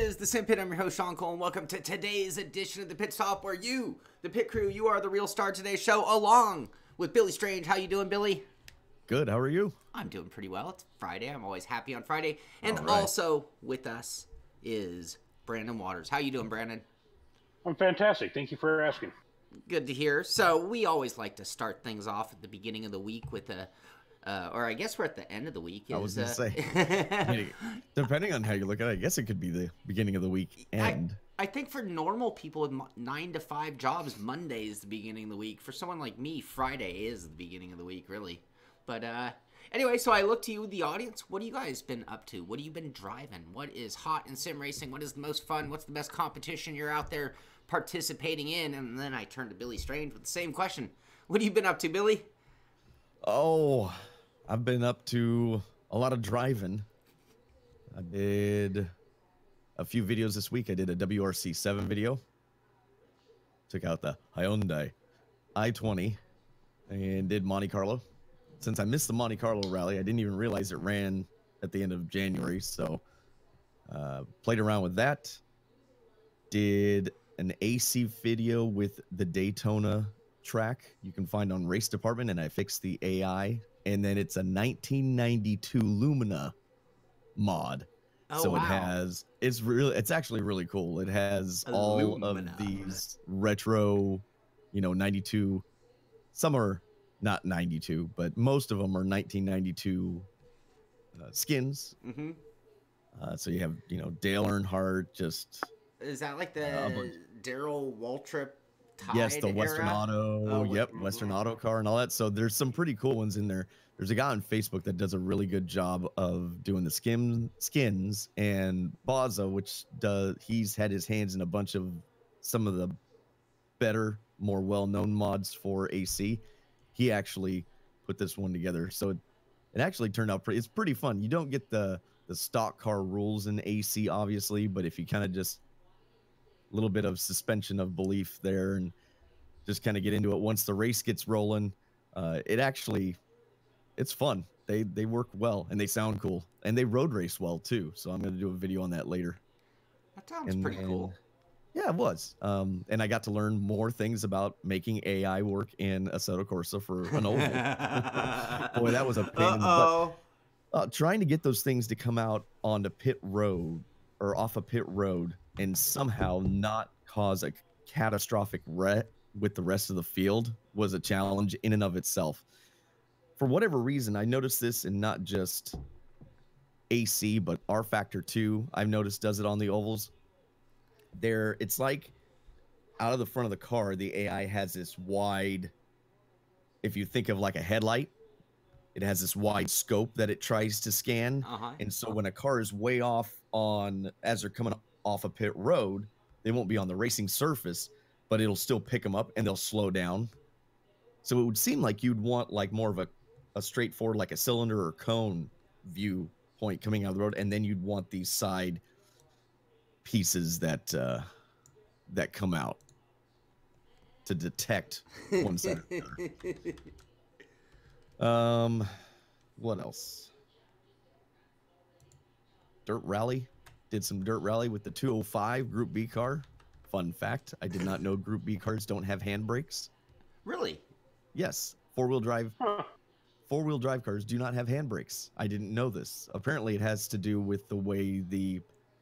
is the Simpit. I'm your host, Shaun Cole, and welcome to today's edition of the Pitstop, where you, the pit crew, you are the real star of today's show, along with Billy Strange. How you doing, Billy? Good. How are you? I'm doing pretty well. It's Friday. I'm always happy on Friday. And right. Also with us is Brandon Waters. How you doing, Brandon? I'm fantastic. Thank you for asking. Good to hear. So we always like to start things off at the beginning of the week with a, or I guess we're at the end of the week. I was going to say, depending on how you look at it, I guess it could be the beginning of the week. And I think for normal people with 9 to 5 jobs, Monday is the beginning of the week. For someone like me, Friday is the beginning of the week, really. But anyway, so I look to you, the audience. What have you guys been up to? What have you been driving? What is hot in sim racing? What is the most fun? What's the best competition you're out there participating in? And then I turn to Billy Strange with the same question. What have you been up to, Billy? Oh, I've been up to a lot of driving. I did a few videos this week. I did a WRC7 video. Took out the Hyundai i20 and did Monte Carlo. Since I missed the Monte Carlo rally, I didn't even realize it ran at the end of January. So played around with that. Did an AC video with the Daytona track you can find on Race Department, and I fixed the AI. And then it's a 1992 Lumina mod. Oh, so wow. it's actually really cool. It has all Lumina. of these retro, 92. Some are not 92, but most of them are 1992 skins. Mm-hmm. So you have, Dale Earnhardt, just... Is that like the Darrell Waltrip Tide Yes, the Western era? Auto, Western Auto car and all that. So there's some pretty cool ones in there. There's a guy on Facebook that does a really good job of doing the skins, and Baza, he's had his hands in a bunch of some of the better, more well-known mods for AC. He actually put this one together. So it actually turned out it's pretty fun. You don't get the stock car rules in AC, obviously, but if you kind of just little bit of suspension of belief there and just kind of get into it once the race gets rolling, it's fun. They work well and they sound cool and they road race well too. So I'm going to do a video on that later. That sounds pretty cool. Yeah, it was. And I got to learn more things about making AI work in Assetto Corsa for an oval. Boy, that was a pain in the butt. Trying to get those things to come out onto pit road or off a pit road and somehow not cause a catastrophic wreck with the rest of the field was a challenge in and of itself. For whatever reason, I noticed this in not just AC, but R Factor 2, I've noticed does it on the ovals. It's like out of the front of the car, the AI has this wide, if you think of like a headlight, it has this wide scope that it tries to scan. And so when a car is way off as they're coming off a pit road, they won't be on the racing surface, but it'll still pick them up and they'll slow down. So it would seem like you'd want like more of a straightforward, like a cylinder or cone viewpoint coming out of the road. And then you'd want these side pieces that come out to detect one side or the other. What else? Dirt rally. Did some dirt rally with the 205 Group B car. Fun fact, I did not know Group B cars don't have handbrakes. Really? Yes, four-wheel drive cars do not have handbrakes. I didn't know this. Apparently it has to do with the way the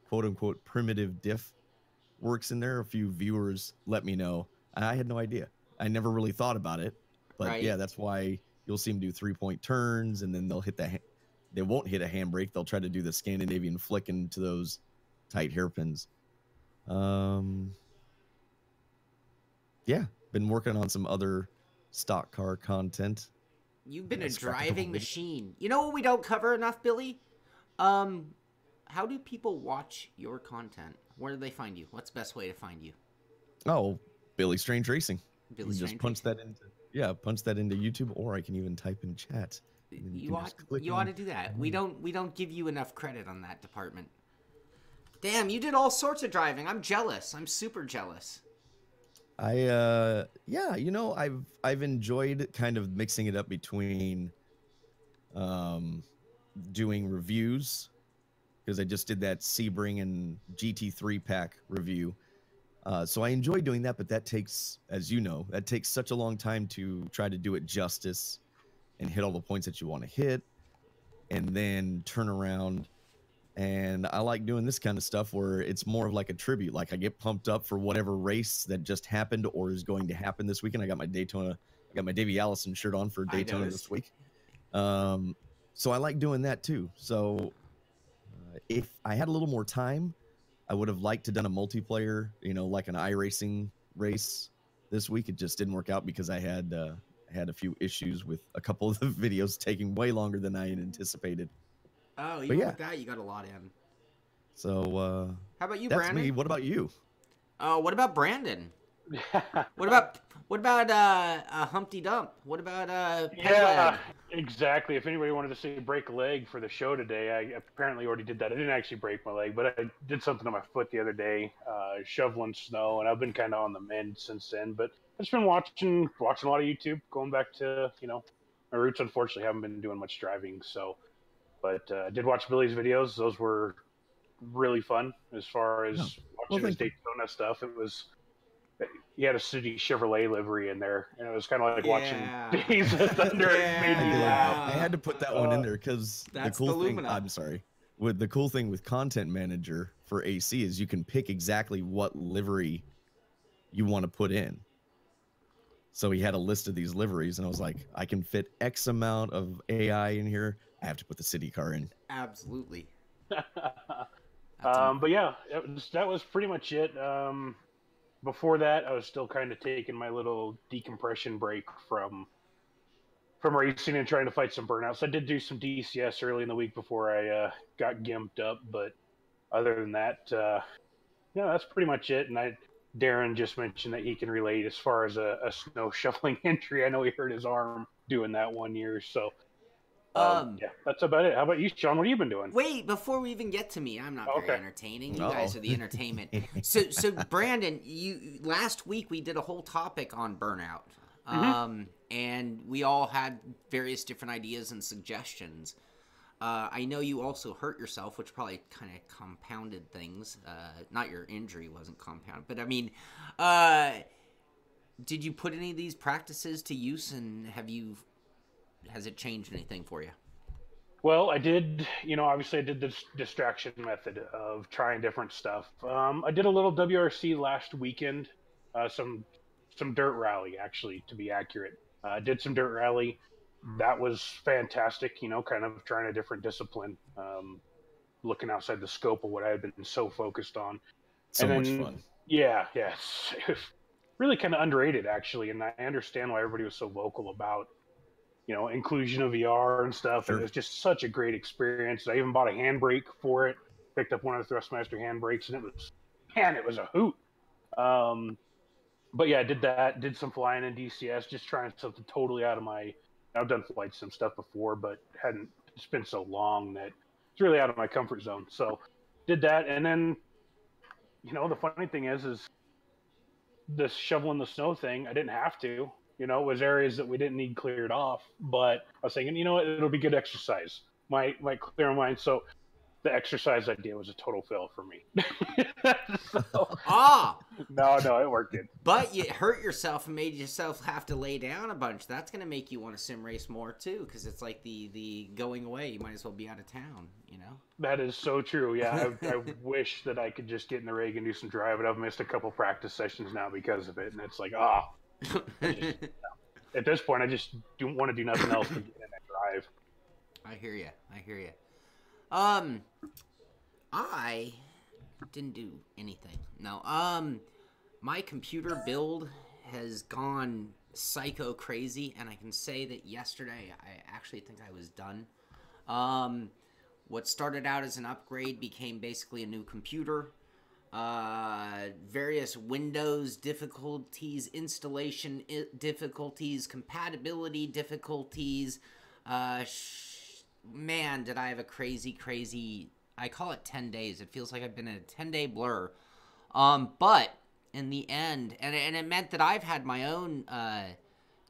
quote-unquote primitive diff works in there. A few viewers let me know. I had no idea. I never really thought about it. But right. Yeah, that's why you'll see them do 3-point turns, and then they'll hit they won't hit a handbrake. They'll try to do the Scandinavian flick into those tight hairpins. Yeah, been working on some other stock car content. You've been a driving machine. You know what we don't cover enough, Billy? How do people watch your content? Where do they find you? What's the best way to find you? Oh, Billy Strange Racing. Billy Strange just punch Racing. Punch that into YouTube, or I can even type in chat. You ought to do that. We don't give you enough credit on that department. Damn, you did all sorts of driving. I'm jealous. I'm super jealous. I've enjoyed kind of mixing it up between doing reviews because I just did that Sebring and GT3 pack review. So I enjoy doing that, but that takes, as you know, that takes such a long time to try to do it justice and hit all the points that you want to hit and then turn around. And I like doing this kind of stuff where it's more of like a tribute. Like I get pumped up for whatever race that just happened or is going to happen this weekend. I got my Davey Allison shirt on for Daytona this week. So I like doing that too. So if I had a little more time, I would have liked to done a multiplayer, like an iRacing race this week. It just didn't work out because I had a few issues with a couple of the videos taking way longer than I had anticipated. Oh, even with that, you got a lot in. So, how about you, that's Brandon? Me. What about you? What about Brandon? What about Humpty Dump? What about yeah, exactly. If anybody wanted to say break a leg for the show today, I apparently already did that. I didn't actually break my leg, but I did something to my foot the other day, shoveling snow, and I've been kind of on the mend since then. But I've just been watching a lot of YouTube, going back to my roots. Unfortunately, haven't been doing much driving, so. But I did watch Billy's videos. Those were really fun as far as watching his Daytona stuff. It was, he had a City Chevrolet livery in there, and it was kind of like watching Days of Thunder. I had to put that one in there because the cool thing. I'm sorry. The cool thing with Content Manager for AC is you can pick exactly what livery you want to put in. So he had a list of these liveries, and I was like, I can fit X amount of AI in here. I have to put the city car in. Absolutely. But yeah, that was pretty much it. Before that, I was still kind of taking my little decompression break from racing and trying to fight some burnouts. I did do some DCS early in the week before I got gimped up, but other than that, that's pretty much it. And Darren just mentioned that he can relate as far as a snow shoveling entry. I know he hurt his arm doing that 1 year, so yeah, that's about it. How about you, Shaun? What have you been doing? Wait, before we even get to me, I'm not very entertaining. You guys are the entertainment. So Brandon, last week we did a whole topic on burnout, and we all had various different ideas and suggestions. I know you also hurt yourself, which probably kind of compounded things. Not your injury wasn't compounded, but I mean, did you put any of these practices to use, and has it changed anything for you? Well, I did, obviously I did this distraction method of trying different stuff. I did a little WRC last weekend, some dirt rally, actually, to be accurate. Did some dirt rally. That was fantastic, kind of trying a different discipline, looking outside the scope of what I had been so focused on. So much fun. Yeah. It's really kind of underrated, actually, and I understand why everybody was so vocal about inclusion of VR and stuff. Sure. And it was just such a great experience. I even bought a handbrake for it, picked up one of the Thrustmaster handbrakes, and it was a hoot. But yeah, I did that, did some flying in DCS, just trying something totally out of I've done flight sim stuff before, but it's been so long that it's really out of my comfort zone. So did that. And then, the funny thing is this shoveling the snow thing, I didn't have to. It was areas that we didn't need cleared off, but I was thinking, it'll be good exercise. Might clear my mind. So the exercise idea was a total fail for me. No, it worked good. But you hurt yourself and made yourself have to lay down a bunch. That's going to make you want to sim race more too, because it's like the going away. You might as well be out of town, That is so true. Yeah, I wish that I could just get in the rig and do some driving. I've missed a couple practice sessions now because of it, and it's like, at this point, I just don't want to do nothing else but get in that drive. I hear you. I didn't do anything. No. My computer build has gone psycho crazy, and I can say that yesterday I actually think I was done. What started out as an upgrade became basically a new computer. Various Windows difficulties, installation difficulties, compatibility difficulties. Man, did I have a crazy, I call it 10 days. It feels like I've been in a 10-day blur. But in the end, and it meant that I've had my own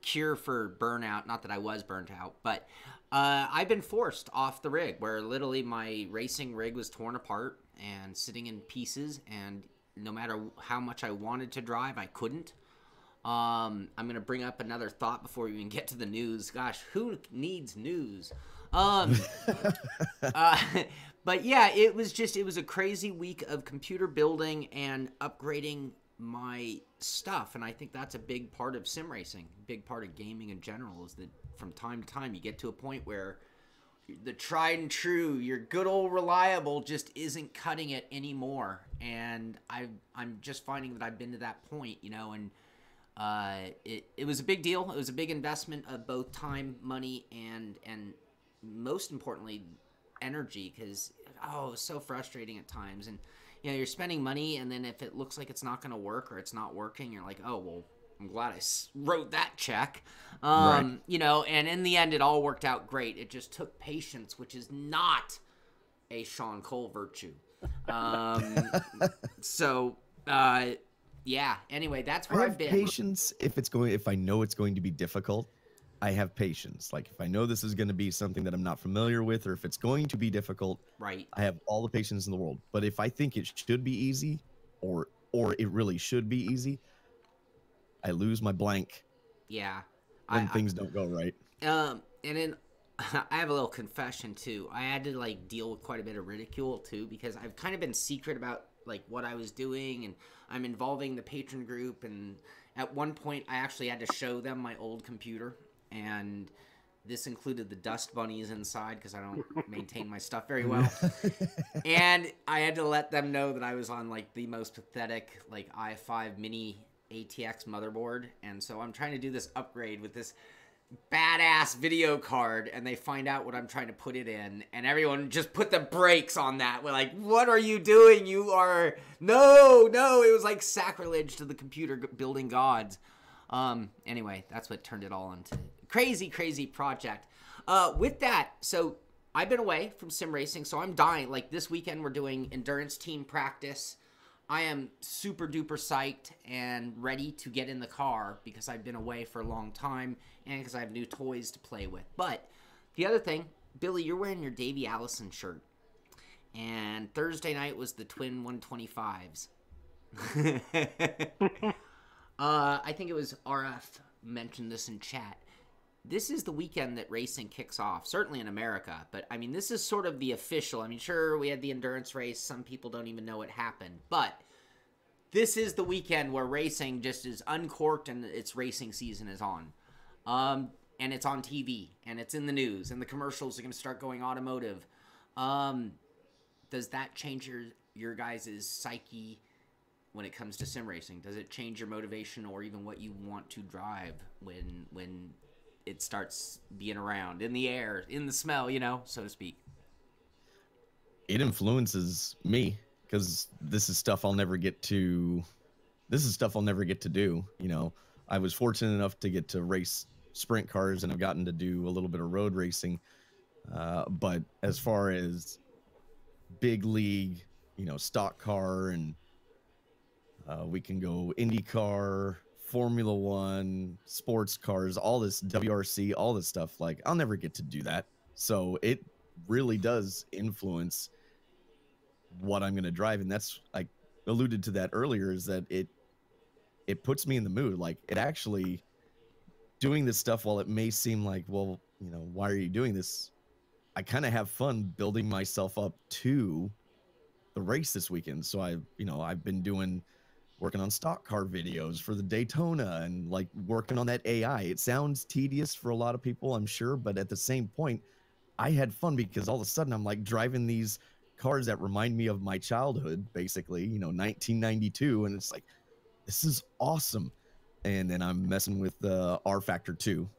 cure for burnout. Not that I was burnt out, but I've been forced off the rig, where literally my racing rig was torn apart and sitting in pieces, and no matter how much I wanted to drive, I couldn't. I'm gonna bring up another thought before we even get to the news. Gosh, who needs news? Um, uh, but yeah, it was a crazy week of computer building and upgrading my stuff, and I think that's a big part of sim racing, big part of gaming in general, is that from time to time you get to a point where the tried and true, your good old reliable, just isn't cutting it anymore. And I'm just finding that I've been to that point, and it was a big deal. It was a big investment of both time, money, and most importantly, energy, because it was so frustrating at times. And you're spending money, and then if it looks like it's not going to work or it's not working, you're like, oh well, I'm glad I wrote that check. Right. And in the end, it all worked out great. It just took patience, which is not a Shaun Cole virtue. Yeah. Anyway, that's where I've been. Patience if I know it's going to be difficult. I have patience. Like if I know this is going to be something that I'm not familiar with, or if it's going to be difficult, right, I have all the patience in the world. But if I think it should be easy, or it really should be easy, I lose my blank. Yeah. When things don't go right. And then I have a little confession too. I had to deal with quite a bit of ridicule too, because I've kind of been secret about what I was doing, and I'm involving the patron group, and at one point I actually had to show them my old computer, and this included the dust bunnies inside because I don't maintain my stuff very well. And I had to let them know that I was on the most pathetic i5 mini ATX motherboard, and so I'm trying to do this upgrade with this badass video card, and they find out what I'm trying to put it in, and everyone just put the brakes on that. We're like, what are you doing? You are no, it was sacrilege to the computer building gods. Anyway, that's what turned it all into crazy project. With that, so I've been away from sim racing, so I'm dying. This weekend we're doing endurance team practice. I am super duper psyched and ready to get in the car because I've been away for a long time and because I have new toys to play with. But the other thing, Billy, you're wearing your Davey Allison shirt, and Thursday night was the twin 125s. I think it was RF mentioned this in chat. This is the weekend that racing kicks off, certainly in America. But, I mean, this is sort of the official. I mean, sure, we had the endurance race. Some people don't even know it happened. But this is the weekend where racing just is uncorked and its racing season is on. And it's on TV, and it's in the news, and the commercials are going to start going automotive. Does that change your guys' psyche when it comes to sim racing? Does it change your motivation or even what you want to drive when it starts being around, in the air, in the smell, so to speak? It influences me because this is stuff I'll never get to do. I was fortunate enough to get to race sprint cars, and I've gotten to do a little bit of road racing. But as far as big league, stock car, and we can go IndyCar, Formula One, sports cars, all this WRC, all this stuff, I'll never get to do that. So it really does influence what I'm going to drive. And that's, I alluded to that earlier, is that it puts me in the mood. It actually, doing this stuff, while it may seem like, well, why are you doing this? I kind of have fun building myself up to the race this weekend. So I've been working on stock car videos for the Daytona, and working on that AI. It sounds tedious for a lot of people, I'm sure, but at the same point, I had fun because all of a sudden I'm driving these cars that remind me of my childhood, basically, 1992. And it's this is awesome. And then I'm messing with the R Factor 2,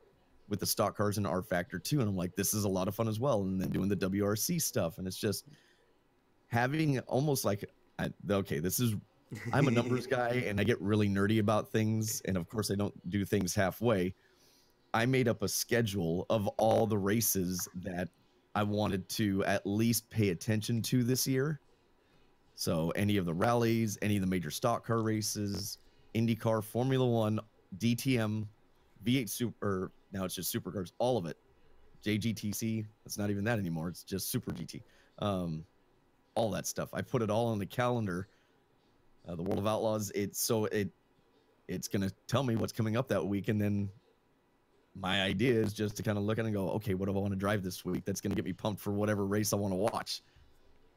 with the stock cars in R Factor 2. And I'm this is a lot of fun as well. And then doing the WRC stuff. And it's just having almost I'm a numbers guy, and I get really nerdy about things. And of course I don't do things halfway. I made up a schedule of all the races that I wanted to at least pay attention to this year. So any of the rallies, any of the major stock car races, IndyCar, Formula One, DTM, V8 Super, now it's just supercars, all of it. JGTC. It's not even that anymore. It's just Super GT. All that stuff. I put it all on the calendar. The World of Outlaws. It's gonna tell me what's coming up that week, and then my idea is just to kind of look at it and go, okay, what do I want to drive this week? That's gonna get me pumped for whatever race I want to watch.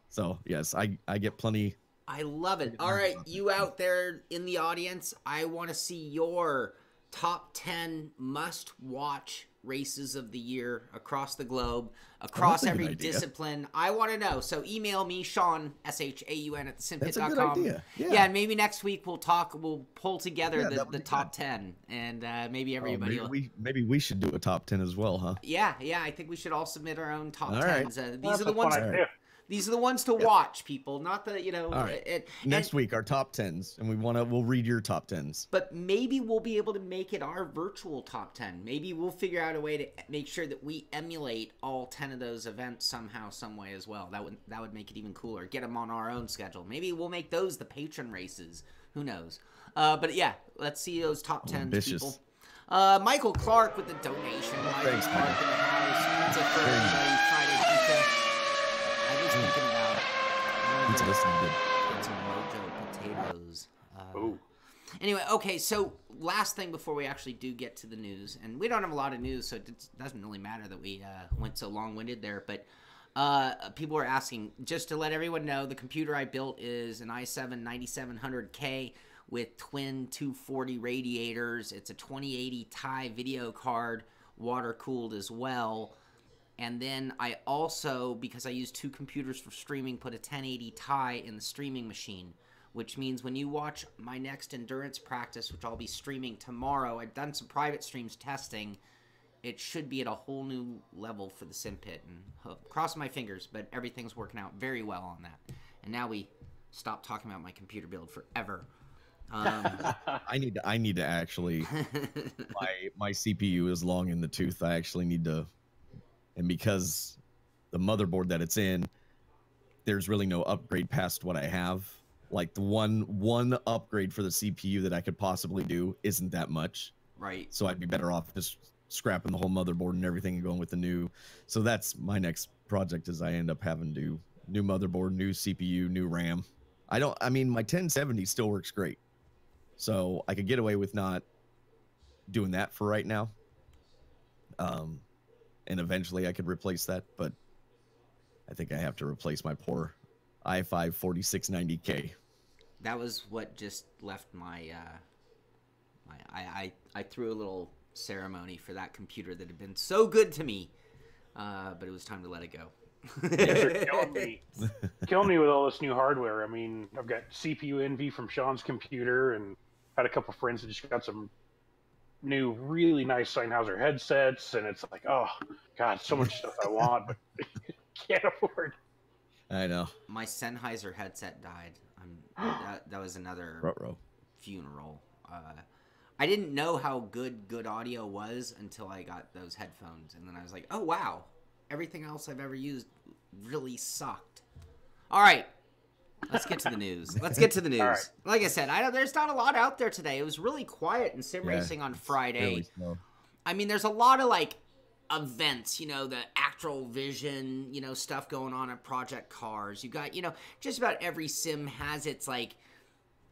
So yes, I get plenty. I love it. All right, you out there in the audience, I want to see your top 10 must-watch races of the year across the globe, across every discipline. I want to know. So email me, Shaun, S-H-A-U-N, at simpit.com. That's a good idea. Yeah, and maybe next week we'll pull together the top 10, and maybe everybody maybe we should do a top 10 as well, huh? Yeah, I think we should all submit our own top 10s. Right. These are the ones. These are the ones to watch, people. Not the, All right. Next week, our top 10s, and we'll read your top 10s. But maybe we'll be able to make it our virtual top 10. Maybe we'll figure out a way to make sure that we emulate all 10 of those events somehow, some way as well. That would make it even cooler. Get them on our own schedule. Maybe we'll make those the patron races. Who knows? But yeah, let's see those top 10s, people. Michael Clark with the donation. Michael Clark in the house. Pizza for everybody. Friday pizza. I was thinking about some mojo potatoes. Anyway, okay, so last thing before we actually do get to the news, and we don't have a lot of news, so it doesn't really matter that we went so long-winded there, but people were asking, just to let everyone know, the computer I built is an i7 9700K with twin 240 radiators. It's a 2080 Ti video card, water-cooled as well. And then I also, because I use two computers for streaming, put a 1080 Ti in the streaming machine, which means when you watch my next endurance practice, which I'll be streaming tomorrow, I've done some private streams testing. It should be at a whole new level for the Simpit, and cross my fingers, but everything's working out very well on that. And now we stop talking about my computer build forever. I need to actually, my CPU is long in the tooth. I actually need to. And because the motherboard that it's in, there's really no upgrade past what I have. Like the one upgrade for the CPU that I could possibly do isn't that much. Right. So I'd be better off just scrapping the whole motherboard and everything and going with the new. So that's my next project, is I end up having to do new motherboard, new CPU, new RAM. My 1070 still works great. So I could get away with not doing that for right now. And eventually I could replace that, but I think I have to replace my poor i5 4690K. That was what just left my, I threw a little ceremony for that computer that had been so good to me, but it was time to let it go. They're killing me with all this new hardware. I mean, I've got CPU envy from Shaun's computer, and had a couple friends that just got some new really nice Sennheiser headsets, and it's like, oh god, so much stuff I want but can't afford. I know. My Sennheiser headset died. That was another funeral. I didn't know how good audio was until I got those headphones, and then I was like, oh wow, everything else I've ever used really sucked. All right, let's get to the news. Right. Like I said, I know there's not a lot out there today. It was really quiet in sim racing on Friday. Really, I mean, there's a lot of like events, the Actual Vision, stuff going on at Project Cars. You got, just about every sim has its like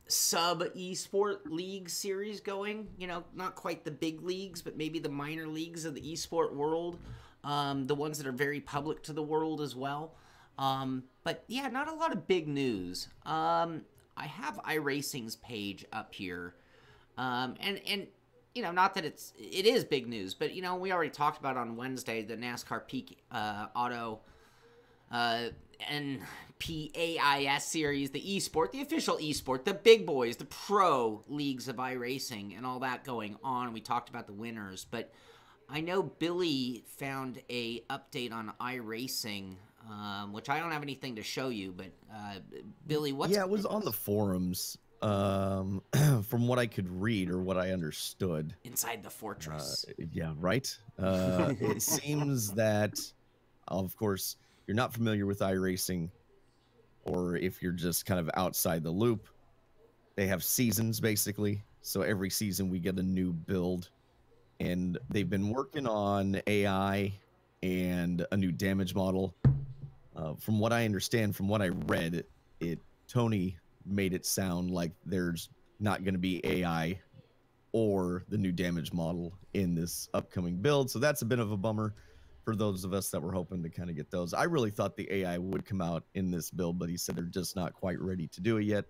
sub eSport league series going. Not quite the big leagues, but maybe the minor leagues of the eSport world. The ones that are very public to the world as well. But yeah, not a lot of big news. I have iRacing's page up here. And not that it is big news, but we already talked about on Wednesday the NASCAR Peak Auto and PAIS series, the eSport, the official eSport, the big boys, the pro leagues of iRacing and all that going on. We talked about the winners, but I know Billy found a update on iRacing, which I don't have anything to show you, but Billy, what's... Yeah, it was on the forums, from what I could read or what I understood. Inside the fortress. Yeah, right? It seems that, of course, you're not familiar with iRacing, or if you're just kind of outside the loop, they have seasons, basically. So every season we get a new build. And they've been working on AI and a new damage model. From what I understand, from what I read, Tony made it sound like there's not going to be AI or the new damage model in this upcoming build. So that's a bit of a bummer for those of us that were hoping to kind of get those. I really thought the AI would come out in this build, but he said they're just not quite ready to do it yet.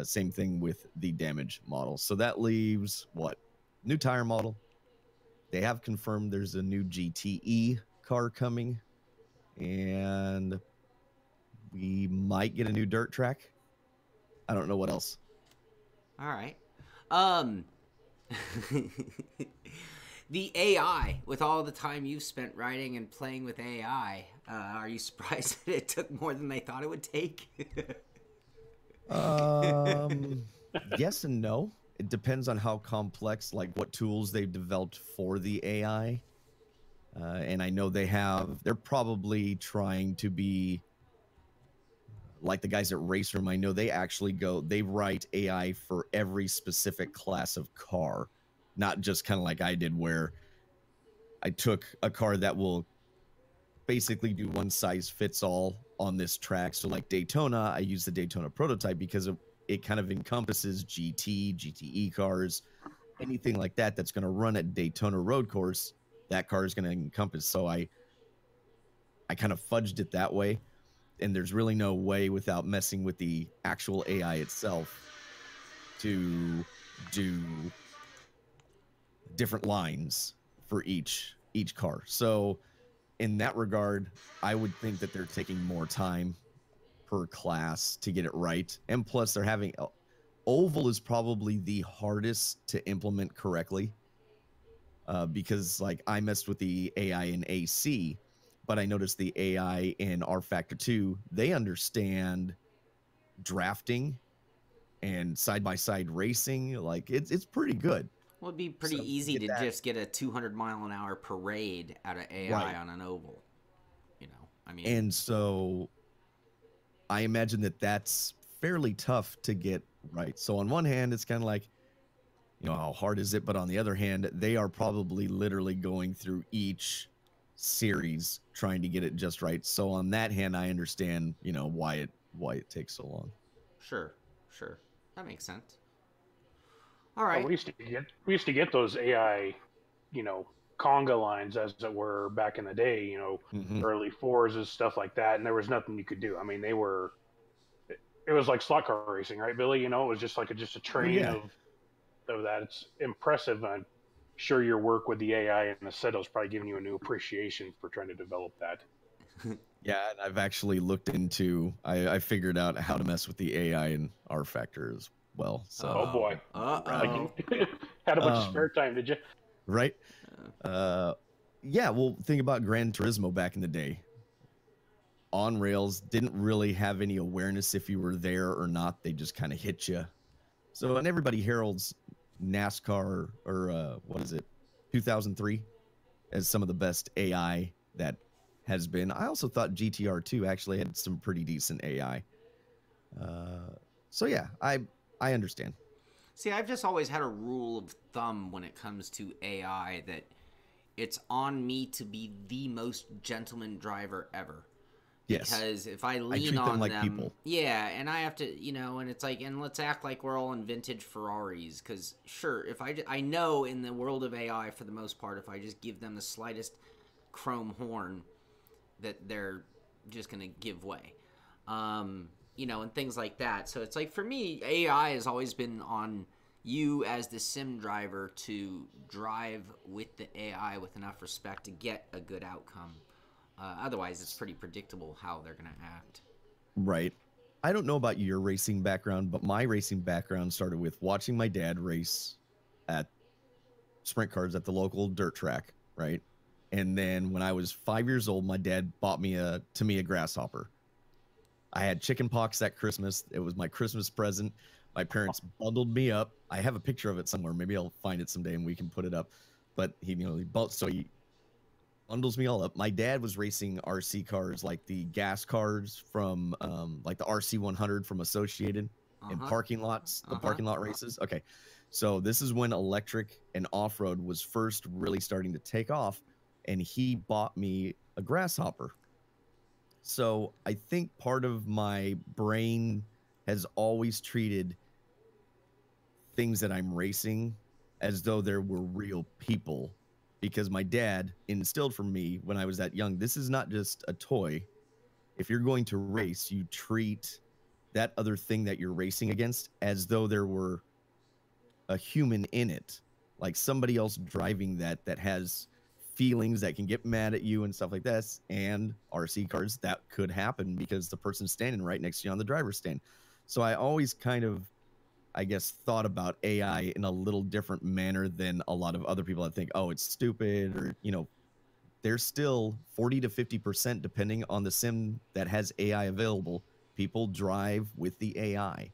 Same thing with the damage model. So that leaves what? New tire model. They have confirmed there's a new GTE car coming, and we might get a new dirt track. I don't know what else. All right. The AI, with all the time you've spent writing and playing with AI, are you surprised that it took more than they thought it would take? Yes and no. It depends on how complex, like what tools they've developed for the AI. And I know they're probably trying to be like the guys at Race Room. I know they write AI for every specific class of car, not just kind of like I did, where I took a car that will basically do one size fits all on this track. So like Daytona, I use the Daytona prototype because it kind of encompasses GTE cars, anything like that that's going to run at Daytona road course, that car is going to encompass. So I kind of fudged it that way. And there's really no way without messing with the actual AI itself to do different lines for each car. So in that regard, I would think that they're taking more time per class to get it right. And plus they're having oval is probably the hardest to implement correctly, because like I messed with the AI in AC, but I noticed the AI in R Factor 2, they understand drafting and side-by-side racing. Like it's pretty good. Well, it'd be pretty easy to just get a 200-mile-an-hour parade out of AI on an oval. You know, I mean. And so I imagine that's fairly tough to get right. So on one hand, it's kind of like, you know, how hard is it? But on the other hand, they are probably literally going through each series trying to get it just right. So on that hand, I understand, you know, why it takes so long. Sure. That makes sense. All right. Well, we used to get those AI, you know, conga lines, as it were, back in the day, you know, early fours and stuff like that, and there was nothing you could do. I mean, it was like slot car racing, right, Billy? You know, it was just like a train of that. It's impressive. I'm sure your work with the AI and the Seto is probably giving you a new appreciation for trying to develop that. Yeah, and I've actually looked into. I figured out how to mess with the AI and R Factor as well. So, oh boy, right. Had a bunch of spare time, did you? Right. Yeah. Well, think about Gran Turismo back in the day. On rails, didn't really have any awareness if you were there or not. They just kind of hit you. So, and everybody heralds NASCAR or 2003 as some of the best AI that has been. I also thought GTR2 actually had some pretty decent AI. So yeah, I understand. See, I've just always had a rule of thumb when it comes to AI that it's on me to be the most gentleman driver ever. Yes. Because if I lean treat on them like people. Yeah, and I have to, you know, and it's like, and let's act like we're all in vintage Ferraris. Because sure, if I know in the world of AI, for the most part, if I just give them the slightest chrome horn, that they're just gonna give way. You know, and things like that. So it's like, for me, AI has always been on you as the sim driver to drive with the AI with enough respect to get a good outcome. Otherwise, it's pretty predictable how they're going to act. Right. I don't know about your racing background, but my racing background started with watching my dad race at sprint cars at the local dirt track, right? And then when I was 5 years old, my dad bought me a Tamiya Grasshopper. I had chicken pox that Christmas. It was my Christmas present. My parents bundled me up. I have a picture of it somewhere. Maybe I'll find it someday and we can put it up. But he bundles me all up. My dad was racing RC cars, like the gas cars from like the RC 100 from Associated in parking lots, the parking lot races. Okay. So this is when electric and off-road was first really starting to take off. and he bought me a grasshopper. So I think part of my brain has always treated things that I'm racing as though there were real people, because my dad instilled from me when I was that young, this is not just a toy. If you're going to race, you treat that other thing that you're racing against as though there were a human in it, like somebody else driving that has feelings, that can get mad at you and stuff like this. And RC cars, that could happen because the person's standing right next to you on the driver's stand. So I always kind of, I guess, thought about AI in a little different manner than a lot of other people that think, oh, it's stupid, or, you know, there's still 40 to 50%, depending on the sim that has AI available, people drive with the AI.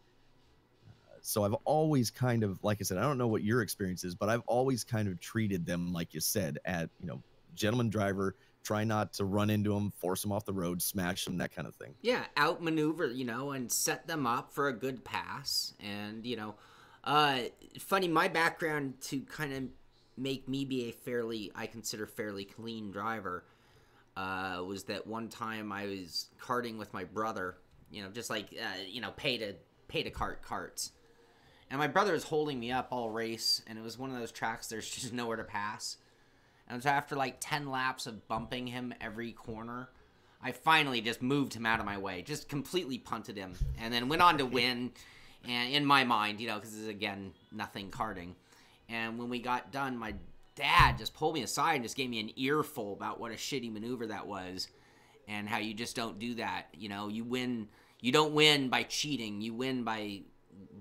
So I've always kind of, like I said, I don't know what your experience is, but I've always kind of treated them, like you said, at, you know, gentleman driver, try not to run into them, force them off the road, smash them, that kind of thing. Yeah, outmaneuver, you know, and set them up for a good pass. And, you know, funny, my background to kind of make me be a fairly, I consider fairly clean driver, was that one time I was karting with my brother, you know, just like, you know, pay to cart carts. And my brother was holding me up all race, and it was one of those tracks there's just nowhere to pass. And so after like 10 laps of bumping him every corner, I finally just moved him out of my way, just completely punted him, and then went on to win. And in my mind, you know, because again, nothing karting. And when we got done, my dad just pulled me aside and just gave me an earful about what a shitty maneuver that was, and how you just don't do that. You know, you win. You don't win by cheating. You win by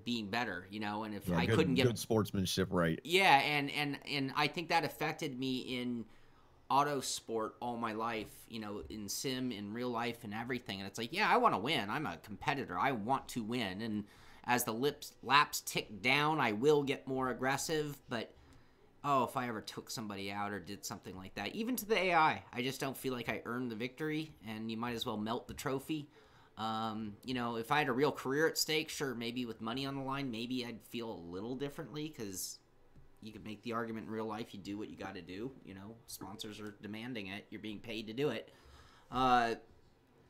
being better, you know. And if I couldn't get good sportsmanship, right? Yeah, and I think that affected me in auto sport all my life, you know, in sim, in real life, and everything. And it's like, yeah, I want to win. I'm a competitor. I want to win. And as the laps tick down, I will get more aggressive. But oh, if I ever took somebody out or did something like that, even to the AI, I just don't feel like I earned the victory. And you might as well melt the trophy. You know, if I had a real career at stake, sure, maybe with money on the line, maybe I'd feel a little differently, because you could make the argument in real life, you do what you got to do. You know, sponsors are demanding it. You're being paid to do it.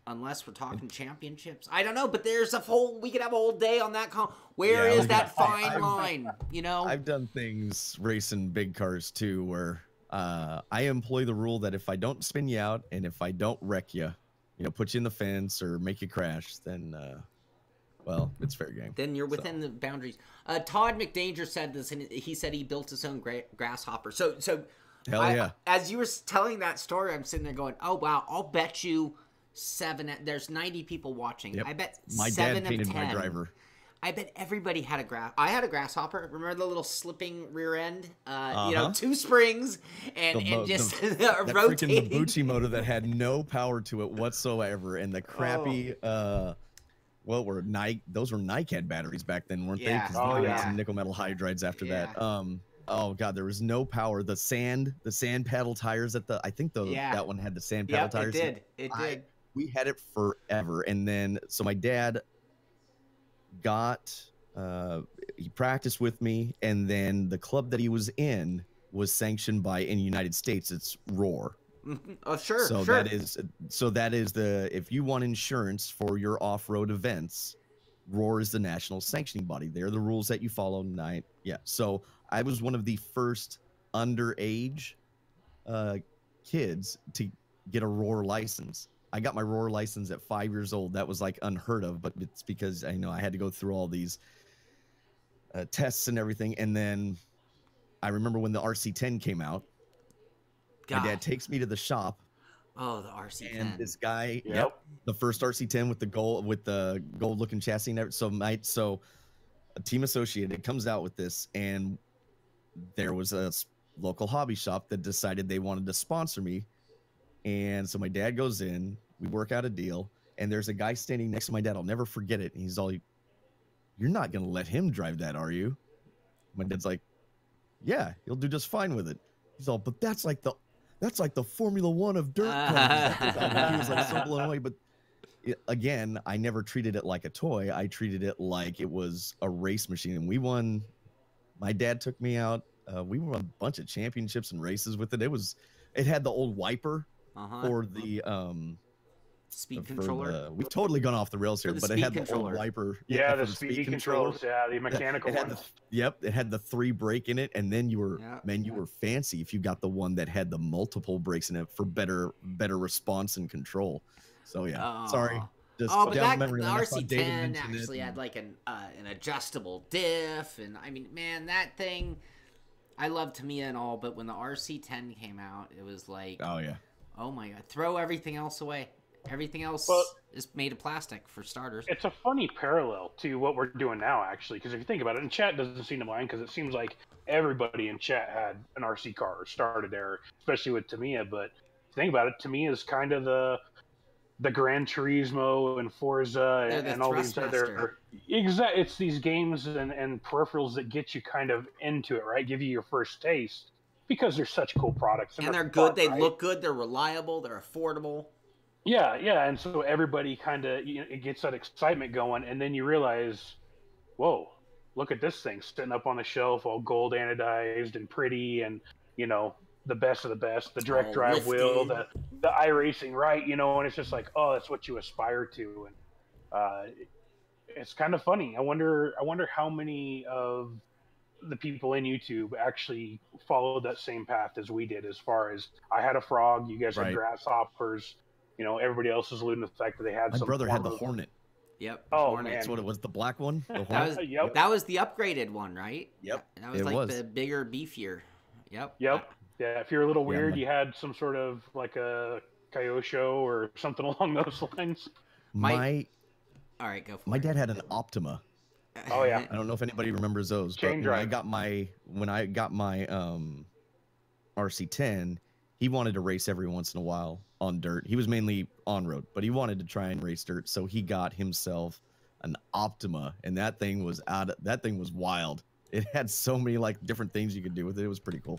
Unless we're talking championships. I don't know, but there's we could have a whole day on that. Where is that fine line, you know? I've done things racing big cars too, where I employ the rule that if I don't spin you out and if I don't wreck you, you know, put you in the fence or make you crash, then, well, it's fair game. Then you're within the boundaries. Todd McDanger said this, and he said he built his own grasshopper. So hell yeah. As you were telling that story, I'm sitting there going, oh, wow, I'll bet you there's 90 people watching. Yep. I bet my 7 dad painted of 10. My driver. I bet everybody had I had a grasshopper. Remember the little slipping rear end? You know, 2 springs and just that rotating. Freaking Mabuchi motor that had no power to it whatsoever, and the crappy, well, those were NiCad batteries back then, weren't they? Because they had some nickel metal hydrides after that. Oh god, there was no power. The sand paddle tires that one had the sand paddle tires. It did. We had it forever, and then so my dad he practiced with me, and then the club that he was in was sanctioned by, in the United States, it's ROAR. Oh, sure. So that is if you want insurance for your off-road events, ROAR is the national sanctioning body. They're the rules that you follow. So I was one of the first underage kids to get a ROAR license. I got my ROAR license at 5 years old. That was like unheard of, but it's because I had to go through all these tests and everything. And then I remember when the RC10 came out, my dad takes me to the shop. Oh, the RC10. And this guy, the first RC10 with the gold looking chassis and everything. So a team associated comes out with this, and there was a local hobby shop that decided they wanted to sponsor me. And so my dad goes in, we work out a deal, and there's a guy standing next to my dad. I'll never forget it. And he's all, "You're not going to let him drive that, are you?" My dad's like, "Yeah, he'll do just fine with it." He's all, "But that's like the Formula One of dirt cars." He was like so blown away. But again, I never treated it like a toy. I treated it like it was a race machine, and we won. My dad took me out. We won a bunch of championships and races with it. it had the old wiper Uh-huh. for the Speed controller. we've totally gone off the rails here, the but it speed had the controller. old wiper. Yeah, for the speed controls. Yeah, the mechanical It had ones. it had the 3 brake in it, and then you were Yeah. man, you were fancy if you got the one that had the multiple brakes in it for better response and control. So yeah, sorry. Just Oh, but down that memory the lane. I saw David RC10 mention actually it, had like an adjustable diff, and I mean, man, that thing. I love Tamiya and all, but when the RC10 came out, it was like, oh yeah, oh my god, throw everything else away. Everything else is made of plastic for starters. It's a funny parallel to what we're doing now, actually, because if you think about it, and chat doesn't seem to mind because it seems like everybody in chat had an RC car or started there, especially with Tamiya. But if you think about it, Tamiya is kind of the Gran Turismo and Forza and all these other it's these games and peripherals that get you kind of into it, right? Give you your first taste because they're such cool products and they're fun, good. They right? look good. They're reliable. They're affordable. Yeah, and so everybody kind of it gets that excitement going, and then you realize, whoa, look at this thing sitting up on the shelf, all gold anodized and pretty, and the best of the best, the direct drive wheel, the iRacing, right? And it's just like, oh, that's what you aspire to, and it's kind of funny. I wonder how many of the people in YouTube actually followed that same path as we did. As far as I had a frog, you guys had grasshoppers. Everybody else is alluding to the fact that they had. My brother had the Hornet. Yep. Oh Hornet. man, that's what it was. The black one. The that was the upgraded one, right? Yep. That was the bigger, beefier. Yep. Yeah, if you're a little weird, you had some sort of like a Kyosho or something along those lines. All right, go for it. My dad had an Optima. Oh yeah. I don't know if anybody remembers those, but when I got my RC10, he wanted to race every once in a while on dirt. He was mainly on road, but he wanted to try and race dirt, so he got himself an Optima, and that thing was wild. It had so many like different things you could do with it. It was pretty cool.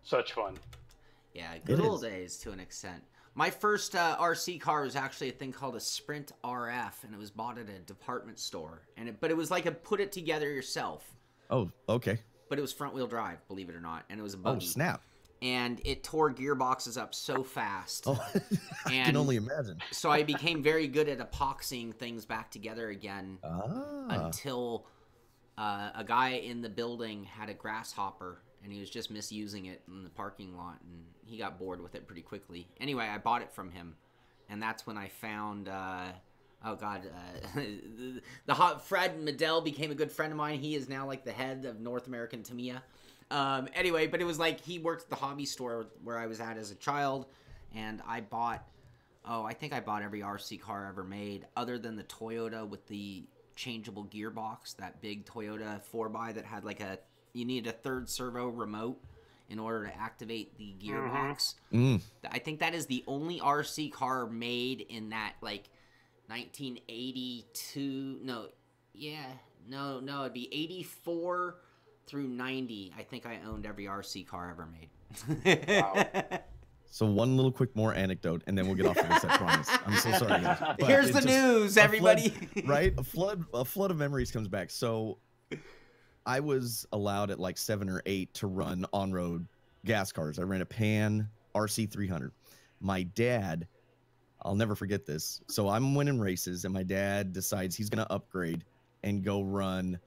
Such fun. Yeah, good old days to an extent. My first RC car was actually a thing called a Sprint RF, and it was bought at a department store. But it was like a put it together yourself. Oh, okay. But it was front wheel drive, believe it or not, and it was a buggy. Oh, snap! And it tore gearboxes up so fast. Oh, I can only imagine. So I became very good at epoxying things back together again until a guy in the building had a grasshopper, and he was just misusing it in the parking lot, and he got bored with it pretty quickly. Anyway, I bought it from him, and that's when I found the hot Fred Medell became a good friend of mine. He is now like the head of North American Tamiya. Anyway, but it was like he worked at the hobby store where I was at as a child, and I bought I think I bought every RC car ever made other than the Toyota with the changeable gearbox, that big Toyota 4x that had like you need a third servo remote in order to activate the gearbox. I think that is the only RC car made in that like 1982. It'd be 84 through 90. I think I owned every RC car ever made. Wow. So one little quick more anecdote, and then we'll get off of this, I promise. I'm so sorry, guys. But here's the news, everybody. Right? A flood of memories comes back. So I was allowed at like 7 or 8 to run on-road gas cars. I ran a Pan RC300. My dad, I'll never forget this. So I'm winning races, and my dad decides he's going to upgrade and go run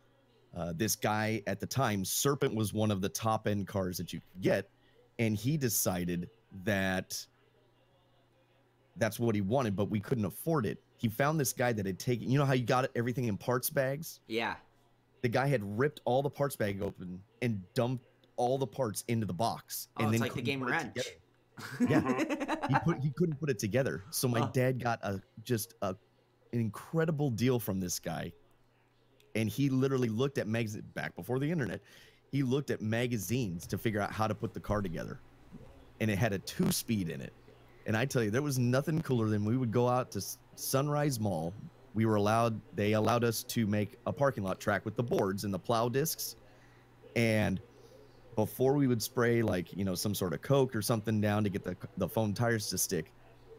this guy at the time. Serpent was one of the top-end cars that you could get, and he decided that that's what he wanted, but we couldn't afford it. He found this guy that had taken, you know how you got everything in parts bags? Yeah. The guy had ripped all the parts bag open and dumped all the parts into the box. Oh, and it's then like the game Wrench. Yeah. he couldn't put it together. So my dad got an incredible deal from this guy. And he literally looked at back before the internet. He looked at magazines to figure out how to put the car together. And it had a 2-speed in it. And I tell you, there was nothing cooler than we would go out to Sunrise Mall. They allowed us to make a parking lot track with the boards and the plow discs. And before we would spray some sort of Coke or something down to get the foam tires to stick,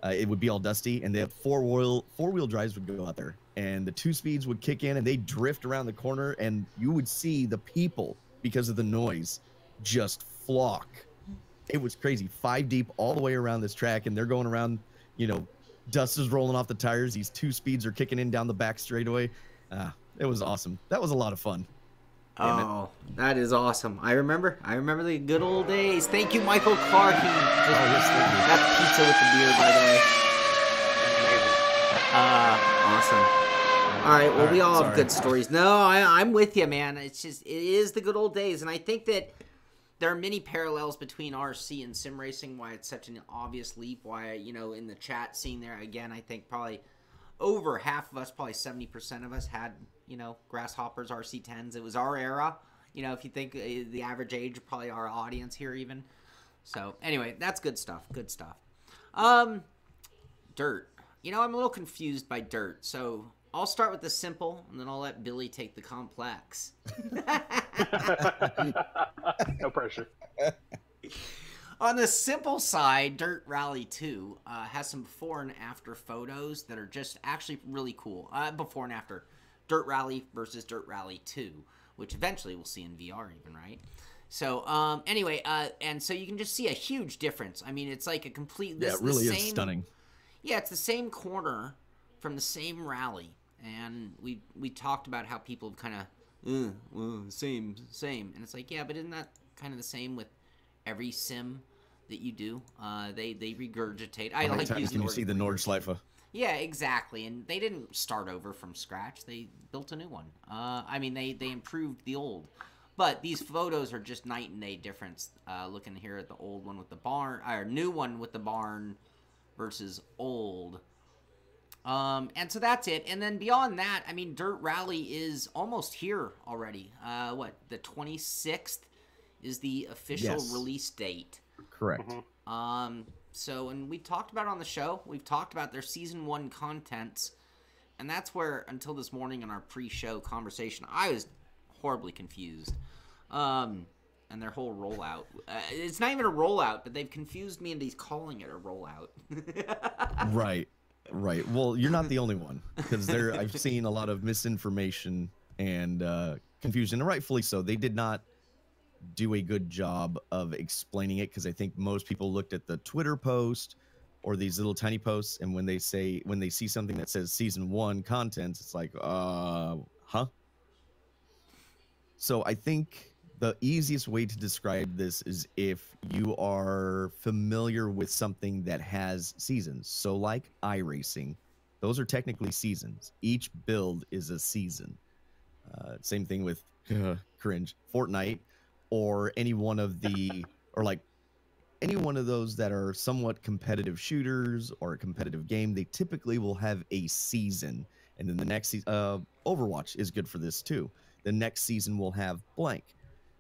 it would be all dusty. And the four-wheel drives would go out there. And the 2-speeds would kick in and they'd drift around the corner. And you would see the people, because of the noise, just flock It was crazy. 5 deep all the way around this track, and they're going around, you know, dust is rolling off the tires. These 2 speeds are kicking in down the back straightaway. It was awesome. That was a lot of fun. Oh, that is awesome. I remember the good old days. Thank you, Michael Clark. That's pizza with the beer, by the way. Awesome. All right, well, we all have good stories. No, I'm with you, man. It's just, it is the good old days, and I think that there are many parallels between RC and sim racing, why it's such an obvious leap, why, you know, in the chat scene there, again, I think probably over half of us, probably 70% of us had, you know, Grasshoppers, RC10s. It was our era. You know, if you think the average age, probably our audience here even. So, anyway, that's good stuff. Good stuff. Dirt. You know, I'm a little confused by dirt. So, I'll start with the simple, and then I'll let Billy take the complex. No pressure. On the simple side, Dirt Rally 2 has some before and after photos that are just actually really cool. Before and after Dirt Rally versus Dirt Rally 2, which eventually we'll see in VR even, right? So, anyway, and so you can just see a huge difference. I mean, it's like a complete... Yeah, it really is stunning. Yeah, it's the same corner from the same rally. And we talked about how people have kind of, same. And it's like, yeah, but isn't that kind of the same with every sim that you do? They regurgitate. I like using can you see the Nordschleife? Yeah, exactly. And they didn't start over from scratch. They built a new one. I mean, they improved the old. But these photos are just night and day difference. Looking here at the old one with the barn, or new one with the barn versus old. And so that's it. And then beyond that, I mean, Dirt Rally is almost here already. What, the 26th is the official release date. Correct. Mm-hmm. So, and we talked about it on the show. We've talked about their Season 1 contents. And that's where, until this morning in our pre-show conversation, I was horribly confused. And their whole rollout. It's not even a rollout, but they've confused me into calling it a rollout. Right. Right. Well, you're not the only one, because I've seen a lot of misinformation and confusion, and rightfully so. They did not do a good job of explaining it, because I think most people looked at the Twitter post or these little tiny posts, and when they see something that says Season 1 content, it's like, huh? So I think the easiest way to describe this is if you are familiar with something that has seasons. So like iRacing, those are technically seasons. Each build is a season. Same thing with cringe, Fortnite, or any one of the, or like any one of those that are somewhat competitive shooters or a competitive game. They typically will have a season, and then the next season, Overwatch is good for this too. The next season will have blank.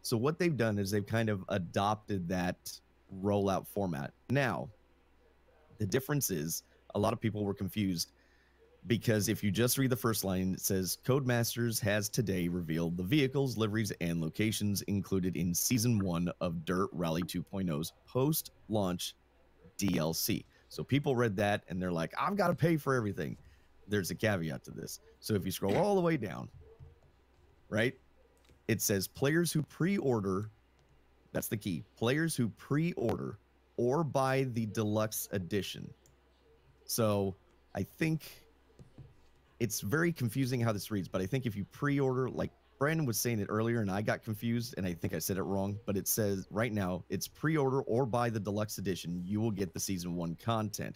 So what they've done is they've kind of adopted that rollout format. Now, the difference is a lot of people were confused, because if you just read the first line, it says Codemasters has today revealed the vehicles, liveries, and locations included in Season 1 of Dirt Rally 2.0's post-launch DLC. So people read that and they're like, I've got to pay for everything. There's a caveat to this. So if you scroll all the way down, right, it says players who pre-order, that's the key, players who pre-order or buy the deluxe edition. So I think it's very confusing how this reads, but I think if you pre-order, like Brandon was saying it earlier and I got confused and I think I said it wrong, but it says right now it's pre-order or buy the deluxe edition, you will get the Season 1 content.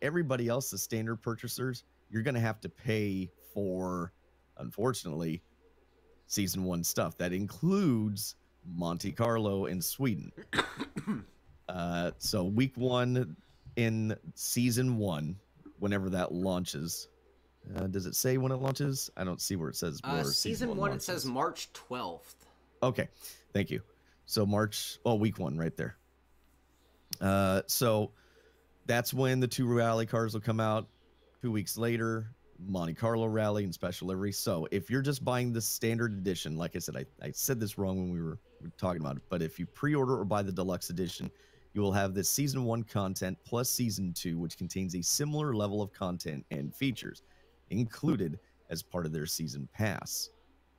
Everybody else, the standard purchasers, you're going to have to pay for, unfortunately, Season 1 stuff. That includes Monte Carlo and Sweden. So week 1 in Season 1, whenever that launches. Does it say when it launches? I don't see where it says. Season 1, it says March 12th. Okay, thank you. So week 1 right there. So that's when the 2 rally cars will come out. 2 weeks later, Monte Carlo rally and special livery. So if you're just buying the standard edition, like I said, I said this wrong when we were talking about it, but if you pre-order or buy the deluxe edition, you will have this Season 1 content plus Season 2, which contains a similar level of content and features included as part of their season pass.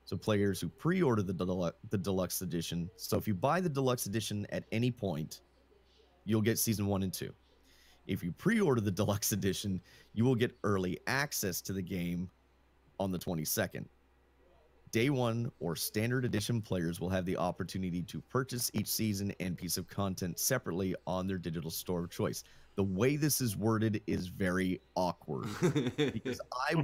So players who pre-order the deluxe edition, so if you buy the deluxe edition at any point, you'll get season 1 and 2. If you pre-order the deluxe edition, you will get early access to the game on the 22nd. Day 1 or standard edition players will have the opportunity to purchase each season and piece of content separately on their digital store of choice. The way this is worded is very awkward because I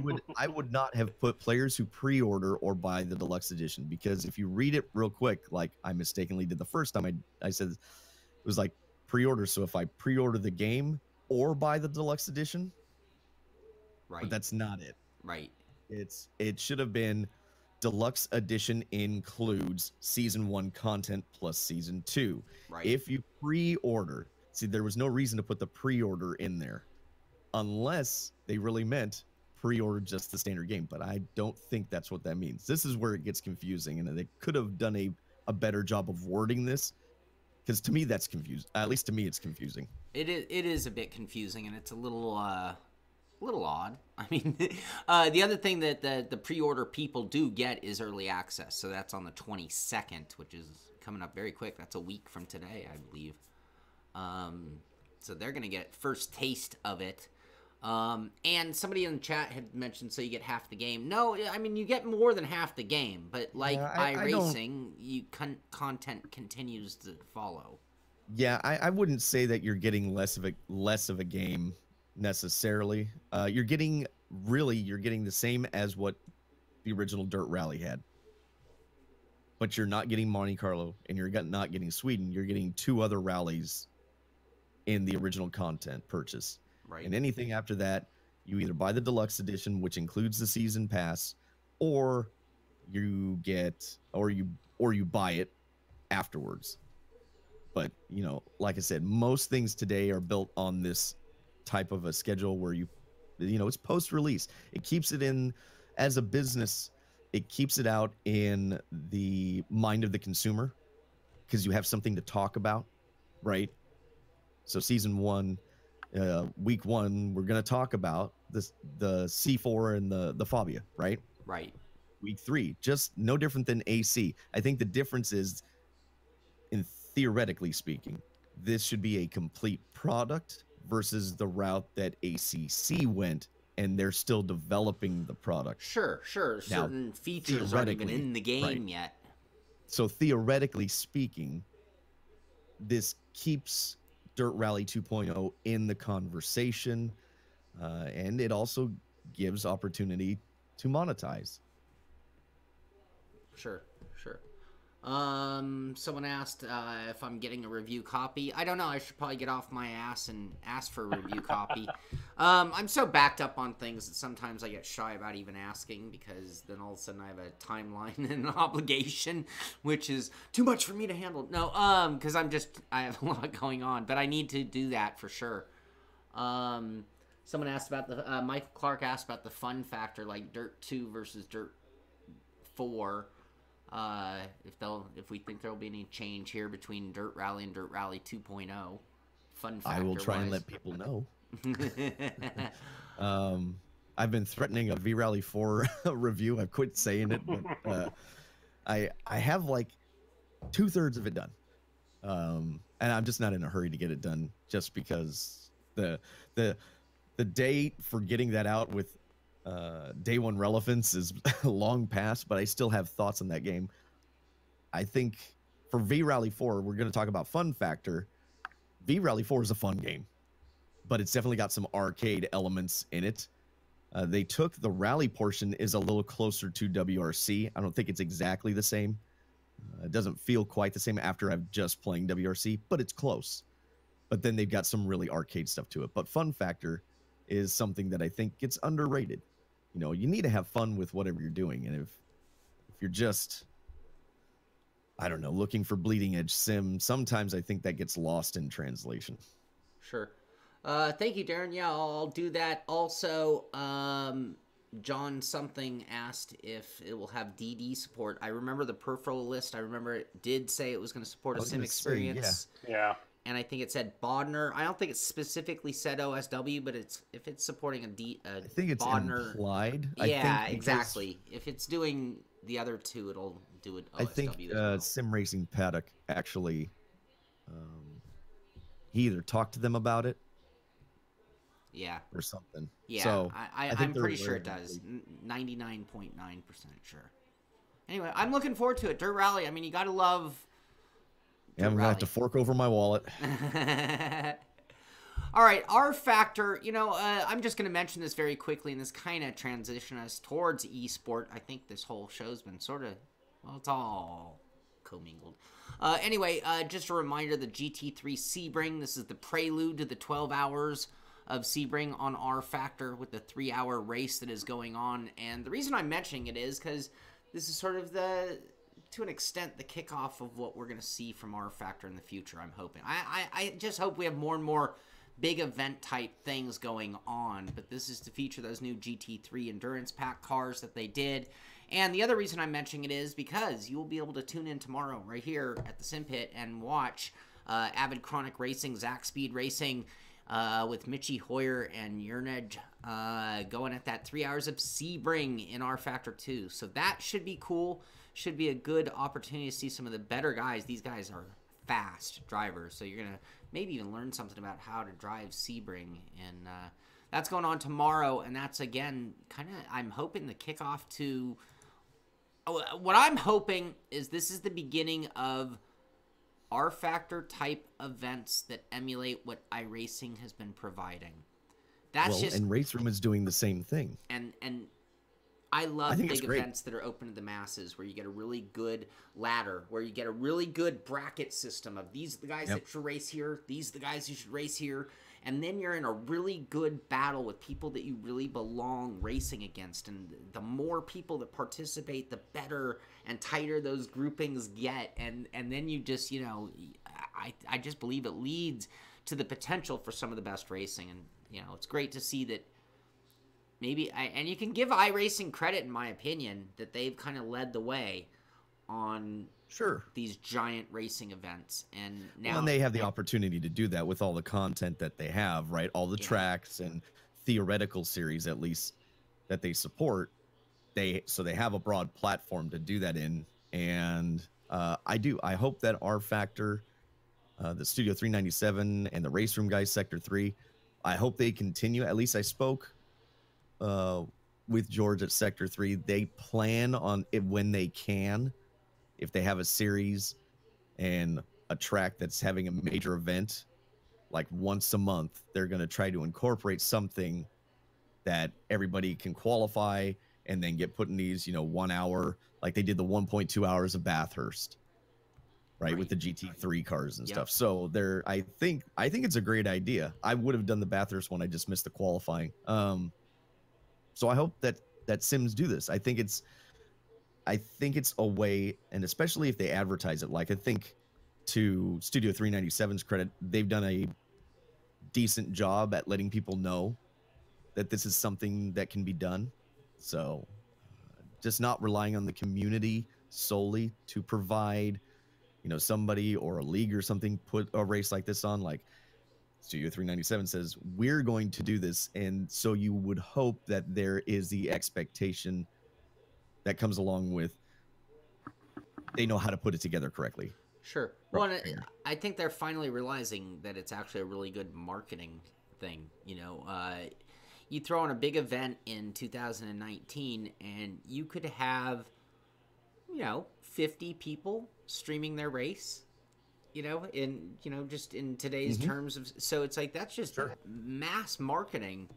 would not have put players who pre-order or buy the deluxe edition, because if you read it real quick, like I mistakenly did the first time, I said it was like pre-order. So if I pre-order the game or buy the deluxe edition, Right. But that's not it. Right. It should have been deluxe edition includes season 1 content plus season 2. Right. If you pre-order, see, there was no reason to put the pre-order in there unless they really meant pre-order just the standard game. But I don't think that's what that means. This is where it gets confusing, and they could have done a better job of wording this, because to me that's confusing. At least to me it's confusing. It is a bit confusing, and it's a little odd. I mean, the other thing that the pre-order people do get is early access. So that's on the 22nd, which is coming up very quick. That's a week from today, I believe. So they're going to get first taste of it. And somebody in the chat had mentioned, so you get half the game. No, I mean, you get more than half the game, but like iRacing, content continues to follow. Yeah, I wouldn't say that you're getting less of a game necessarily. You're getting the same as what the original Dirt Rally had, but you're not getting Monte Carlo, and you're not getting Sweden. You're getting 2 other rallies in the original content purchase. Right. And anything after that, you either buy the deluxe edition, which includes the season pass, or you buy it afterwards. But, like I said, most things today are built on this type of a schedule where it's post-release. It keeps it in as a business. It keeps it out in the mind of the consumer because you have something to talk about, right? So season 1, week 1, we're going to talk about the C4 and the Fabia, right? Right. Week 3, just no different than AC. I think the difference is, in theoretically speaking, this should be a complete product versus the route that ACC went, and they're still developing the product. Sure. Now, certain features aren't even in the game yet. So theoretically speaking, this keeps Dirt Rally 2.0 in the conversation, and it also gives opportunity to monetize. Sure. Someone asked if I'm getting a review copy. I don't know. I should probably get off my ass and ask for a review copy. I'm so backed up on things that sometimes I get shy about even asking, because then all of a sudden I have a timeline and an obligation, which is too much for me to handle. No, because I have a lot going on, but I need to do that for sure. Someone asked about Michael Clark asked about the fun factor, like Dirt 2 versus Dirt 4. If we think there will be any change here between Dirt Rally and Dirt Rally 2.0, fun factor. I will try and let people know. I've been threatening a V-Rally 4 review. I've quit saying it, but I have like 2/3 of it done, and I'm just not in a hurry to get it done, just because the date for getting that out with day 1 relevance is long past, but I still have thoughts on that game. I think for V-Rally 4, we're going to talk about fun factor. V-Rally 4 is a fun game, but it's definitely got some arcade elements in it. They took the rally portion is a little closer to WRC. I don't think it's exactly the same. It doesn't feel quite the same after I've just playing WRC, but it's close. But then they've got some really arcade stuff to it. But fun factor is something that I think gets underrated. You need to have fun with whatever you're doing. And if you're just, I don't know, looking for bleeding edge sim, sometimes I think that gets lost in translation. Sure. Thank you, Darren. Yeah, I'll do that. Also, John something asked if it will have DD support. I remember the peripheral list. I remember it did say it was going to support a sim experience. Yeah. And I think it said Bodner. I don't think it specifically said OSW, but if it's supporting I think it's Bodner, implied. Yeah, exactly. If it's doing the other 2, it'll do it OSW. I think as well. Sim Racing Paddock actually he either talked to them about it Yeah. or something. Yeah, So I think I'm pretty sure it does. 99.9% sure. Anyway, I'm looking forward to it. Dirt Rally. I mean, you got to love Yeah, I'm going to have to fork over my wallet. All right, R Factor, you know, I'm just going to mention this very quickly, and this kind of transition us towards eSport. I think this whole show's been sort of, well, it's all commingled. Anyway, just a reminder, the GT3 Sebring, this is the prelude to the 12 hours of Sebring on R Factor with the 3-hour race that is going on. And the reason I'm mentioning it is because this is sort of to an extent, the kickoff of what we're going to see from R Factor in the future, I'm hoping. I just hope we have more and more big event type things going on, but this is to feature those new GT3 Endurance Pack cars that they did. And the other reason I'm mentioning it is because you will be able to tune in tomorrow right here at the Simpit and watch Avid Chronic Racing, Zach Speed Racing, with Mitchie Hoyer and Yernej going at that 3 hours of Sebring in R Factor 2. So that should be cool. Should be a good opportunity to see some of the better guys. These guys are fast drivers, so you're going to maybe even learn something about how to drive Sebring. And that's going on tomorrow, and that's, again, kind of, I'm hoping the kickoff to... what I'm hoping is this is the beginning of R Factor type events that emulate what iRacing has been providing. That's just, and Race Room is doing the same thing. And I love big events that are open to the masses, where you get a really good ladder, where you get a really good bracket system of these are the guys that should race here, these are the guys who should race here, and then you're in a really good battle with people that you really belong racing against. And the more people that participate, the better and tighter those groupings get. And then you just, you know, I just believe it leads to the potential for some of the best racing. And, you know, it's great to see that maybe, and you can give iRacing credit, in my opinion, that they've kind of led the way on these giant racing events. And now and they have the opportunity to do that with all the content that they have, right? All the tracks and theoretical series, at least, that they support. So they have a broad platform to do that in. And I hope that R Factor, the Studio 397 and the Race Room guys, Sector 3, I hope they continue. At least I spoke with George at Sector 3. They plan on it when they can. If they have a series and a track that's having a major event, like once a month, they're going to try to incorporate something that everybody can qualify and then get put in these, 1 hour, like they did the 1.2 hours of Bathurst, right? With the GT3 cars and stuff. So I think it's a great idea. I would have done the Bathurst one. I just missed the qualifying. So I hope that Sims do this. I think it's a way, and especially if they advertise it, like I think to Studio 397's credit, they've done a decent job at letting people know that this is something that can be done. So just not relying on the community solely to provide, somebody or a league or something put a race like this on. Like Studio 397 says, we're going to do this. And so you would hope that there is the expectation that comes along with they know how to put it together correctly. Sure. Well, I think they're finally realizing that it's actually a really good marketing thing. You throw on a big event in 2019 and you could have, 50 people streaming their race, just in today's terms of, so it's like, that's just mass marketing,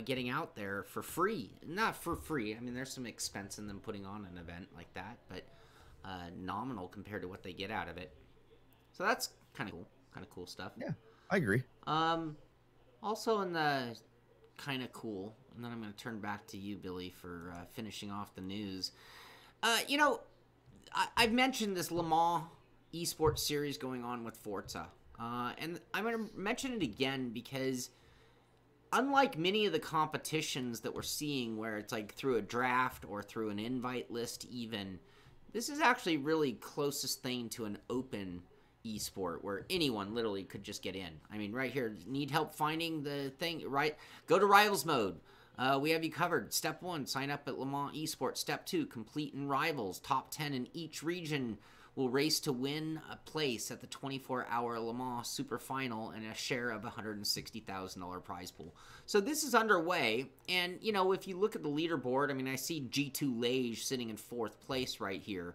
getting out there for free. Not for free. I mean, there's some expense in them putting on an event like that, but nominal compared to what they get out of it. So that's kind of cool stuff. Yeah, I agree. Also in the kind of cool, and then I'm going to turn back to you, Billy, for finishing off the news. I've mentioned this Le Mans eSports series going on with Forza, and I'm going to mention it again because unlike many of the competitions that we're seeing where it's like through a draft or through an invite list even, this is actually really closest thing to an open esport where anyone literally could just get in. I mean, right here, need help finding the thing, right? Go to Rivals mode. We have you covered. Step 1, sign up at Le Mans eSports. Step 2, complete in Rivals. Top 10 in each region will race to win a place at the 24-hour Le Mans Super Final and a share of $160,000 prize pool. So this is underway, and, you know, if you look at the leaderboard, I mean, I see G2 Lage sitting in 4th place right here.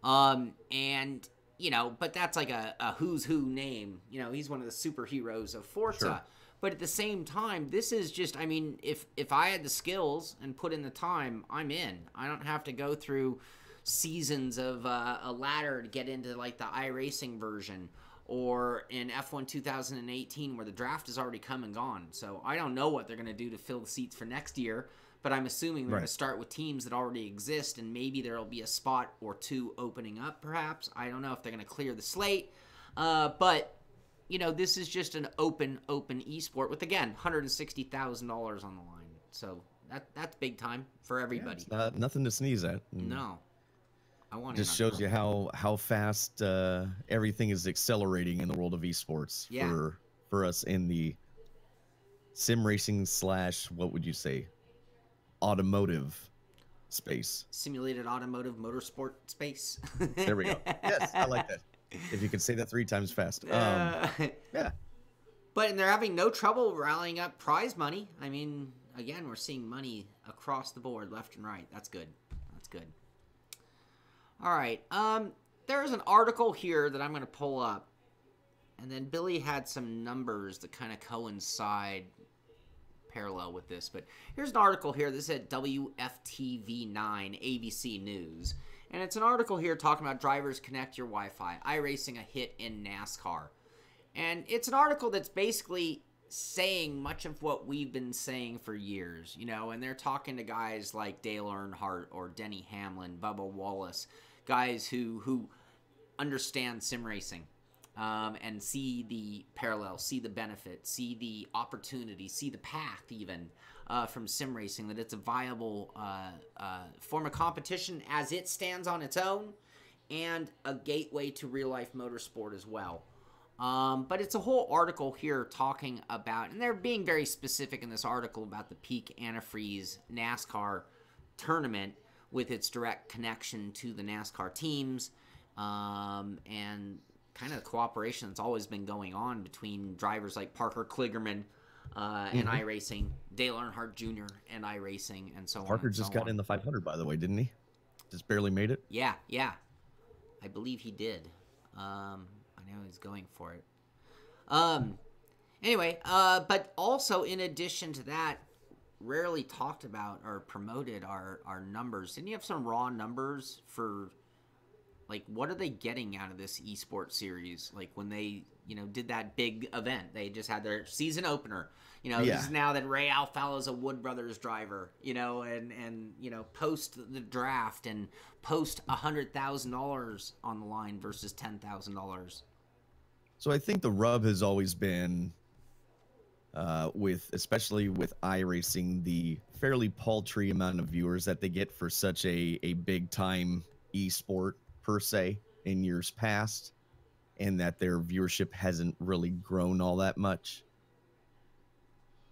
And, you know, but that's like a who's who name. You know, he's one of the superheroes of Forza. Sure. But at the same time, this is just, I mean, if I had the skills and put in the time, I'm in. I don't have to go through seasons of a ladder to get into, like, the iRacing version, or in F1 2018 where the draft has already come and gone. So I don't know what they're going to do to fill the seats for next year, but I'm assuming they're going to start with teams that already exist, and maybe there will be a spot or two opening up, perhaps. I don't know if they're going to clear the slate, but... You know, this is just an open esport with, again, $160,000 on the line. So that's big time for everybody. Yeah, it's nothing to sneeze at. No, I want. Just shows you how fast everything is accelerating in the world of esports for us in the sim racing / what would you say, automotive space. Simulated automotive motorsport space. There we go. Yes, I like that. If you could say that 3 times fast. Yeah. But they're having no trouble rallying up prize money. I mean, again, we're seeing money across the board, left and right. That's good. That's good. All right. There's an article here that I'm going to pull up. And then Billy had some numbers that kind of coincide parallel with this. But here's an article here. This is at WFTV9, ABC News. And it's an article here talking about drivers connect your Wi-Fi, iRacing a hit in NASCAR. And it's an article that's basically saying much of what we've been saying for years, you know, and they're talking to guys like Dale Earnhardt or Denny Hamlin, Bubba Wallace, guys who understand sim racing and see the parallel, see the benefit, see the opportunity, see the path even. From sim racing, that it's a viable form of competition as it stands on its own, and a gateway to real life motorsport as well. But it's a whole article here talking about, and they're being very specific in this article about the Peak Antifreeze NASCAR tournament with its direct connection to the NASCAR teams, and kind of the cooperation that's always been going on between drivers like Parker Kligerman and iRacing, Dale Earnhardt Jr. and iRacing, and so on. Parker just got in the 500, by the way, didn't he? Just barely made it. Yeah. I believe he did. I know he's going for it. Anyway, but also in addition to that, rarely talked about or promoted our numbers. Didn't you have some raw numbers for, like, what are they getting out of this eSport series? Like, when they, you know, did that big event, they just had their season opener. You know, this is now that Ray Alfalo is a Wood Brothers driver, you know, and you know, post the draft and post $100,000 on the line versus $10,000. So I think the rub has always been especially with iRacing, the fairly paltry amount of viewers that they get for such a big time esport per se in years past, and that their viewership hasn't really grown all that much.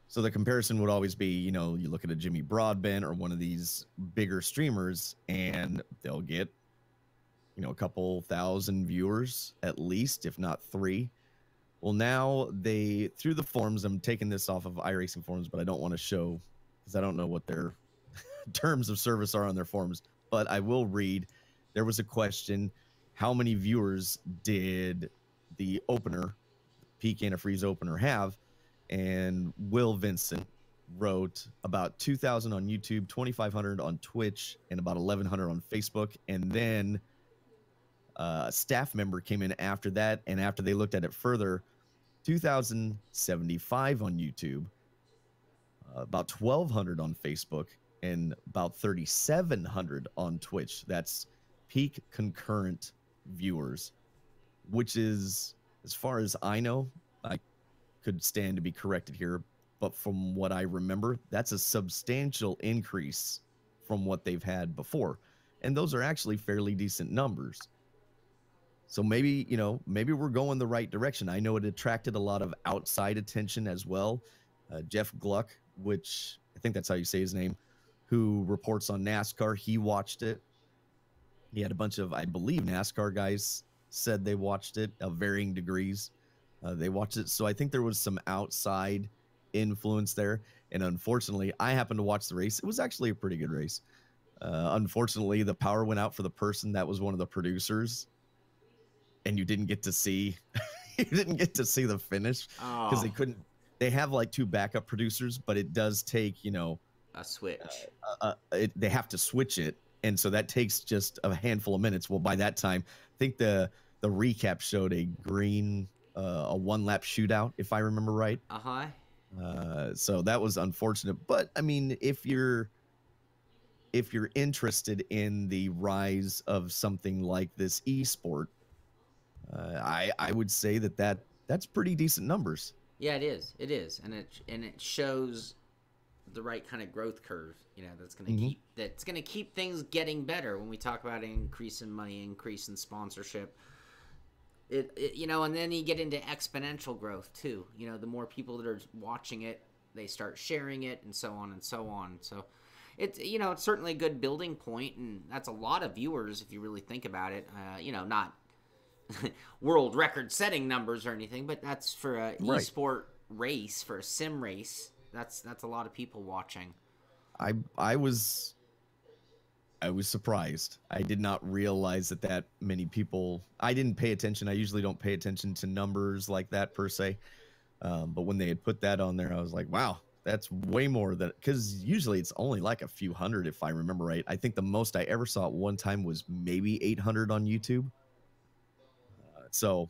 So the comparison would always be, you know, you look at a Jimmy Broadbent or one of these bigger streamers, and they'll get, you know, a couple thousand viewers at least, if not 3. Well, now they, through the forums, I'm taking this off of iRacing forums, but I don't want to show because I don't know what their terms of service are on their forums, but I will read. There was a question, how many viewers did the opener, Peak Antifreeze opener, have? And Will Vincent wrote about 2,000 on YouTube, 2,500 on Twitch, and about 1,100 on Facebook. And then a staff member came in after that, and after they looked at it further, 2,075 on YouTube, about 1,200 on Facebook, and about 3,700 on Twitch. That's peak concurrent viewers, which is, as far as I know, I could stand to be corrected here, but from what I remember, that's a substantial increase from what they've had before. And those are actually fairly decent numbers. So maybe, you know, maybe we're going the right direction. I know it attracted a lot of outside attention as well. Jeff Gluck, which I think that's how you say his name, who reports on NASCAR, he watched it. He had a bunch of, I believe, NASCAR guys said they watched it of varying degrees. They watched it. So I think there was some outside influence there. And unfortunately, I happened to watch the race. It was actually a pretty good race. Unfortunately, the power went out for the person that was one of the producers, and you didn't get to see you didn't get to see the finish because they Oh, couldn't. They have like two backup producers, but it does take, a switch. they have to switch it, and so that takes just a handful of minutes. Well, by that time, I think the recap showed a one lap shootout, if I remember right. Uh-huh. So that was unfortunate, but I mean, if you're interested in the rise of something like this esport, I would say that's pretty decent numbers. Yeah, it is. It is. And it shows the right kind of growth curve, Mm-hmm. that's going to keep things getting better when we talk about increase in money, increase in sponsorship. And then you get into exponential growth too. The more people that are watching it, they start sharing it, and so on and so on. So it's certainly a good building point, and that's a lot of viewers if you really think about it. Not world record setting numbers or anything, but that's for a Right. eSport race, for a sim race. That's a lot of people watching. I was surprised. I did not realize that many people. I didn't pay attention. I usually don't pay attention to numbers like that per se. But when they had put that on there, I was like, wow, that's way more than, because usually it's only like a few hundred, if I remember right. I think the most I ever saw at one time was maybe 800 on YouTube. So,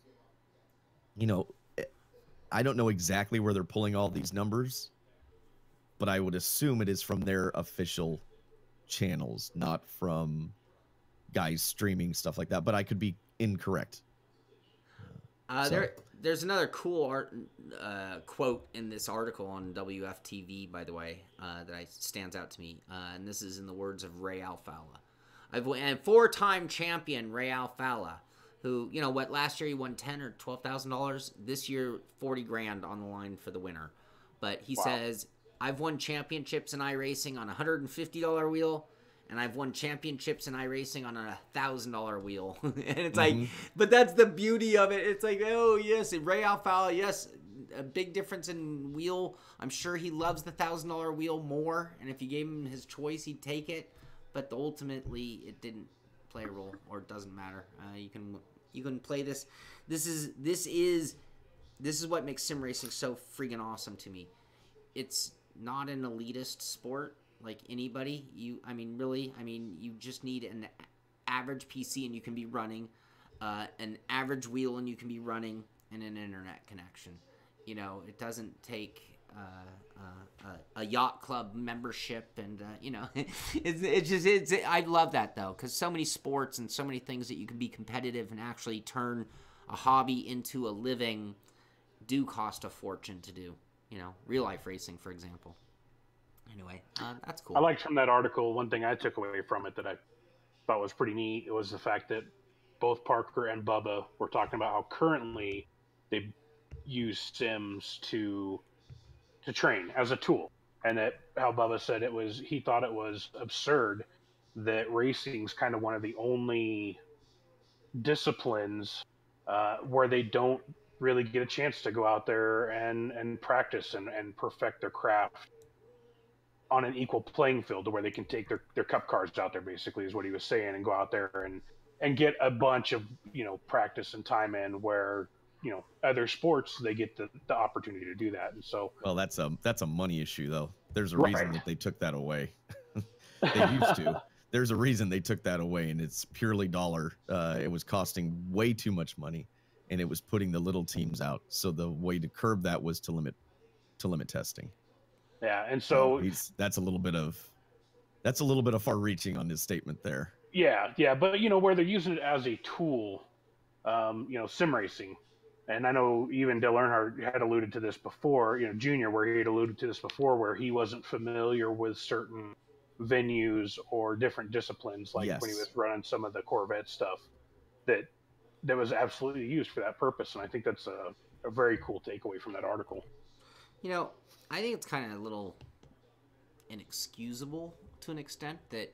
you know, I don't know exactly where they're pulling all these numbers, but I would assume it is from their official channels, not from guys streaming stuff like that. But I could be incorrect. So, There's another cool quote in this article on WFTV, by the way, that stands out to me, and this is in the words of Ray Alfala. And four-time champion Ray Alfala, who last year he won $10,000 or $12,000. This year, 40 grand on the line for the winner. But he says, I've won championships in iRacing on a $150 wheel, and I've won championships in iRacing on a $1,000 wheel. And it's like, but that's the beauty of it. It's like, oh yes, Ray Alfala, yes, a big difference in wheel. I'm sure he loves the $1,000 wheel more, and if you gave him his choice, he'd take it. But ultimately, it didn't play a role, or it doesn't matter. You can play this. This is what makes sim racing so freaking awesome to me. It's not an elitist sport like anybody. You just need an average PC and you can be running, an average wheel and you can be running, and an internet connection. It doesn't take a yacht club membership, and I love that though, because so many sports and so many things that you can be competitive and actually turn a hobby into a living do cost a fortune to do. Real life racing, for example. Anyway, that's cool. I liked from that article, one thing I took away from it that I thought was pretty neat, it was the fact that both Parker and Bubba were talking about how currently they use sims to train as a tool, and that how Bubba said he thought it was absurd that racing's kind of one of the only disciplines where they don't really get a chance to go out there and practice and perfect their craft on an equal playing field, to where they can take their cup cars out there, basically is what he was saying, and go out there and get a bunch of practice and time in, where other sports they get the opportunity to do that. And so, well, that's a money issue though. There's a right. reason that they took that away. They used to. There's a reason they took that away, and it's purely dollar. It was costing way too much money, and it was putting the little teams out. So the way to curb that was to limit testing. Yeah, and so that's a little bit of far reaching on his statement there. Yeah, but where they're using it as a tool, sim racing, and I know even Dale Earnhardt had alluded to this before, Junior, where he had alluded to this before, where he wasn't familiar with certain venues or different disciplines, like when he was running some of the Corvette stuff, that was absolutely used for that purpose. And I think that's a very cool takeaway from that article. I think it's kind of a little inexcusable to an extent that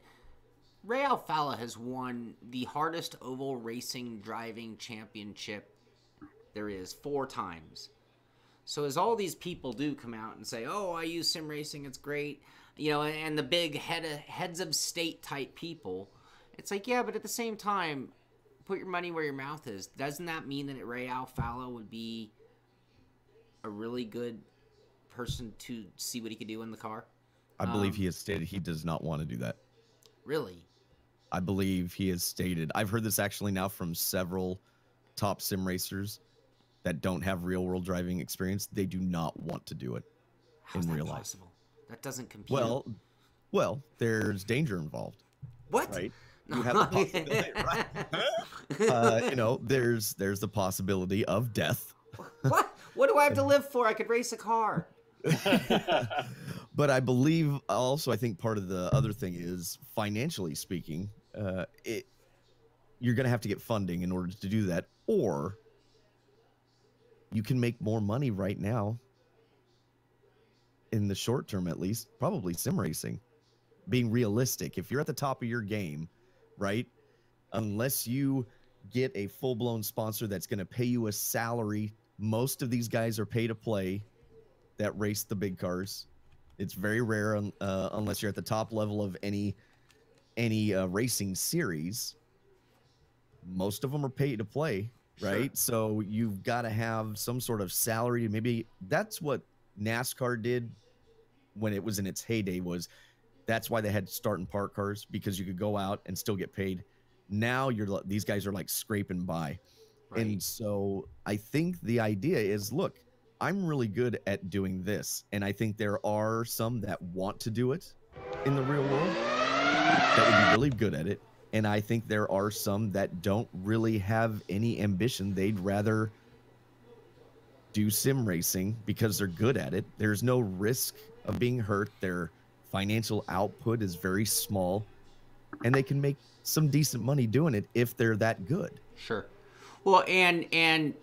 Ray Alfalla has won the hardest oval racing driving championship there is 4 times. So as all these people do come out and say, oh, I use sim racing, it's great, you know, and the big heads of state type people, it's like, yeah, but at the same time, put your money where your mouth is. Doesn't that mean that Ray Alfalla would be a really good person to see what he could do in the car? I believe he has stated he does not want to do that. Really? I believe he has stated. I've heard this actually now from several top sim racers that don't have real world driving experience. They do not want to do it How's in that real possible? life. That doesn't compute. Well, there's danger involved. What? Right? You have the possibility, right? You know, there's the possibility of death. What? What do I have to live for? I could race a car. But I believe also, I think part of the other thing is financially speaking, you're going to have to get funding in order to do that, or you can make more money right now in the short term, at least, probably sim racing. Being realistic, if you're at the top of your game, right, unless you get a full-blown sponsor that's going to pay you a salary, most of these guys are pay to play that race the big cars. It's very rare unless you're at the top level of any racing series. Most of them are pay to play, right? Sure. So you've got to have some sort of salary. Maybe that's what NASCAR did when it was in its heyday. That's why they had start and park cars, because you could go out and still get paid. Now these guys are like scraping by. Right. And so I think the idea is, look, I'm really good at doing this, and I think there are some that want to do it in the real world that would be really good at it, and I think there are some that don't really have any ambition. They'd rather do sim racing because they're good at it. There's no risk of being hurt. Their financial output is very small, and they can make some decent money doing it if they're that good. Sure. Well, and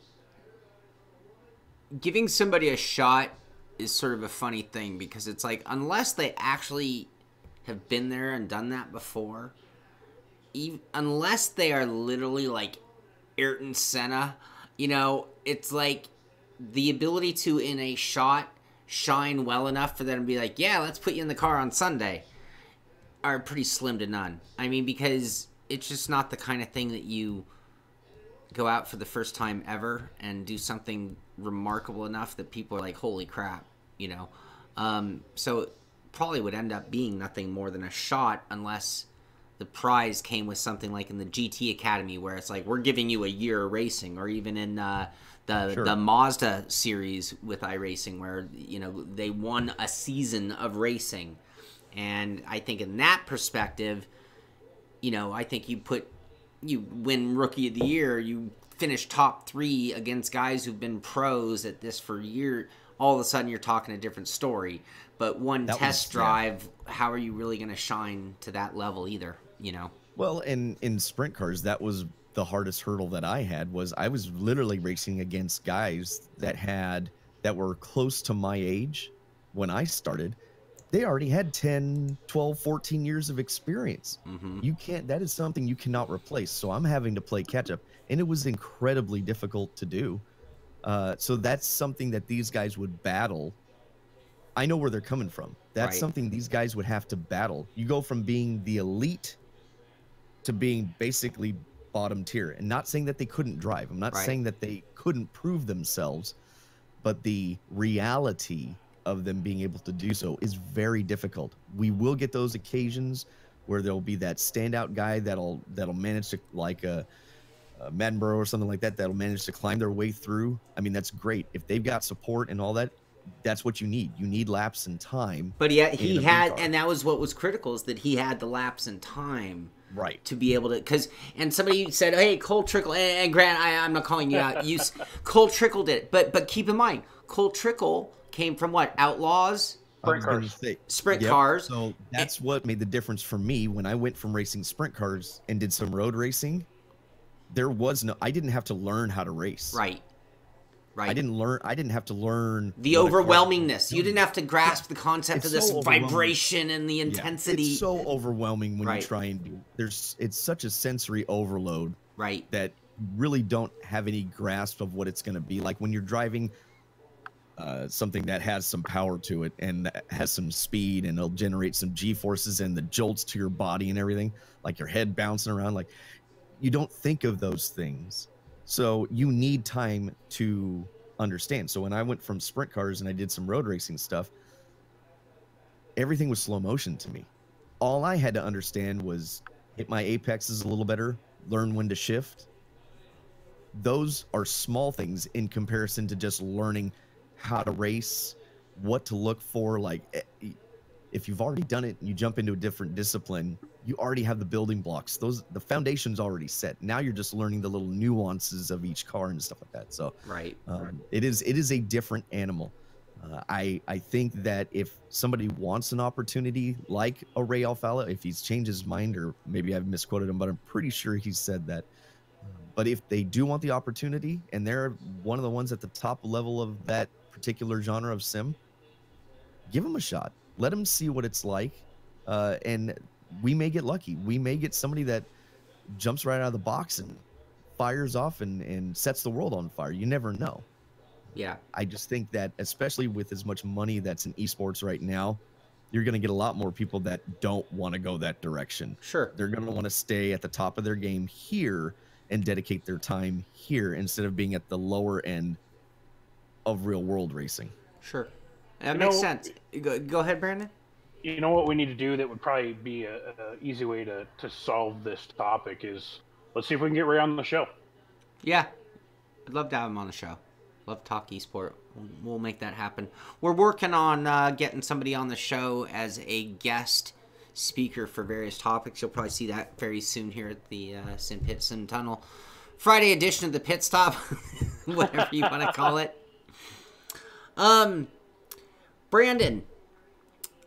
giving somebody a shot is sort of a funny thing, because it's like, unless they actually have been there and done that before, unless they are literally like Ayrton Senna, you know, it's like the ability to, in a shot, shine well enough for them to be like, yeah, let's put you in the car on Sunday, are pretty slim to none. I mean, because it's just not the kind of thing that you go out for the first time ever and do something remarkable enough that people are like, holy crap, you know. So it probably would end up being nothing more than a shot, unless the prize came with something like in the GT Academy, where it's like, we're giving you a year of racing, or even in the Mazda series with iRacing, where, you know, they won a season of racing. And I think in that perspective, you know, I think you win Rookie of the Year, you finish top 3 against guys who've been pros at this for years, all of a sudden you're talking a different story. But test drive, how are you really going to shine to that level either, you know? Well, in sprint cars, that was the hardest hurdle that I had. Was I was literally racing against guys that were close to my age when I started. They already had 10, 12, 14 years of experience. Mm-hmm. That is something you cannot replace. So I'm having to play catch up, and it was incredibly difficult to do. So that's something that these guys would battle. I know where they're coming from. That's something these guys would have to battle. You go from being the elite to being basically bottom tier, and not saying that they couldn't drive. I'm not saying that they couldn't prove themselves, but the reality of them being able to do so is very difficult. We will get those occasions where there'll be that standout guy that'll manage to, like a Maddenborough or something like that, that'll manage to climb their way through. I mean, that's great. If they've got support and all that, that's what you need. You need laps and time. But yeah, he had, and that was what was critical, is that he had the laps and time. Right. To be able to, and somebody said, hey, Cole Trickle, and Grant, I'm not calling you out. Cole Trickle did it. But keep in mind, Cole Trickle came from what? Outlaws? Sprint cars. So that's what made the difference for me when I went from racing sprint cars and did some road racing. I didn't have to learn how to race. Right. Right. I didn't have to learn the overwhelmingness. You didn't have to grasp the concept of this so vibration and the intensity. It's so overwhelming when Right. you try and do. It's such a sensory overload. Right. That you really don't have any grasp of what it's going to be like when you're driving something that has some power to it and has some speed, and it'll generate some G-forces and the jolts to your body and everything, like your head bouncing around. Like, you don't think of those things. So you need time to understand. So when I went from sprint cars and I did some road racing stuff, everything was slow motion to me. All I had to understand was hit my apexes a little better, learn when to shift. Those are small things in comparison to just learning how to race, what to look for. Like, if you've already done it and you jump into a different discipline, you already have the building blocks. The foundation's already set. Now you're just learning the little nuances of each car and stuff like that. So right. It is a different animal. I think that if somebody wants an opportunity like a Ray Alfala, if he's changed his mind, or maybe I've misquoted him, but I'm pretty sure he said that. But if they do want the opportunity and they're one of the ones at the top level of that particular genre of sim, give them a shot. Let them see what it's like. And we may get lucky. We may get somebody that jumps right out of the box and fires off and sets the world on fire. You never know. Yeah. I just think that, especially with as much money that's in esports right now, you're going to get a lot more people that don't want to go that direction. Sure. They're going to want to stay at the top of their game here and dedicate their time here instead of being at the lower end of real world racing. Sure. That makes sense. Go ahead, Brandon. You know what we need to do that would probably be a easy way to solve this topic is, let's see if we can get Ray on the show. Yeah. I'd love to have him on the show. Love to talk esport. We'll make that happen. We're working on getting somebody on the show as a guest speaker for various topics. You'll probably see that very soon here at the Simpit Sim Tunnel Friday edition of the Pitstop, whatever you want to call it. Brandon,